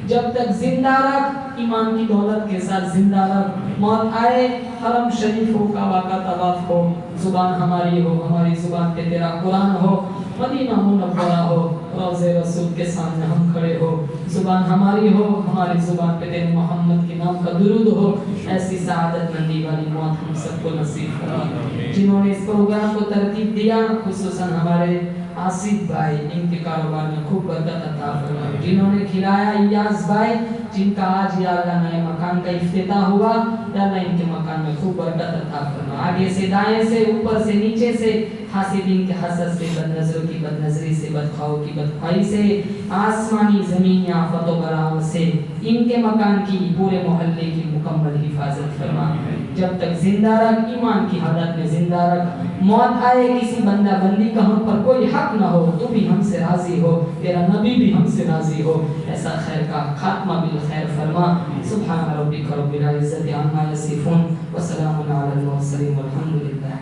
जब तक जिंदा रख, ईमान की दौलत के साथ जिंदा रख। मौत आए, हरम शरीफ हो, काबा का तवाफ हो, जुबान हमारी हो, हमारी जुबान पे तेरा कुरान हो, मदीना मुनव्वरा हो, रोज़े रसूल के सामने हम खड़े हो, जुबान हमारी हो, हमारी जुबान पे तेरे मोहम्मद के नाम का दुरूद हो। ऐसी सआदत मंदी वाली मौत हम सबको नसीब फरमा। जिन्होंने इस प्रोग्राम को तरतीब दिया, खुसूसन हमारे आसिफ भाई, इनके कारोबार में खूब बरकत अता फरमा। जिन्होंने खिलाया इयाज भाई, जिनका आज या अल्लाह नए मकान का इफ्तिताह हुआ, या अल्लाह इनके मकान में खूब बरकत अता फरमा। आगे से दाएं से ऊपर से नीचे से हासिदीन के हसद से, बदनजरों की बदनजरी से, बदख्वाहों की बदख्वाही से, आसमानी ज़मीनी आफतों बराओं से इनके मकान की, पूरे मोहल्ले की मुकम्मल हिफाजत फरमा। जब तक जिंदा रख, ईमान की हालत में जिंदा रख। मौत आए, किसी बंदा बंदी का हम पर कोई हक ना हो, तू भी हमसे राजी हो, तेरा नबी भी हमसे राजी हो। ऐसा खैर का खात्मा बिल खैर फरमा। सुब्हान रब्बिका रब्बिल इज्जति अम्मा यसिफून व सलामुन अलल मुरसलीन वल्हम्दुलिल्लाह।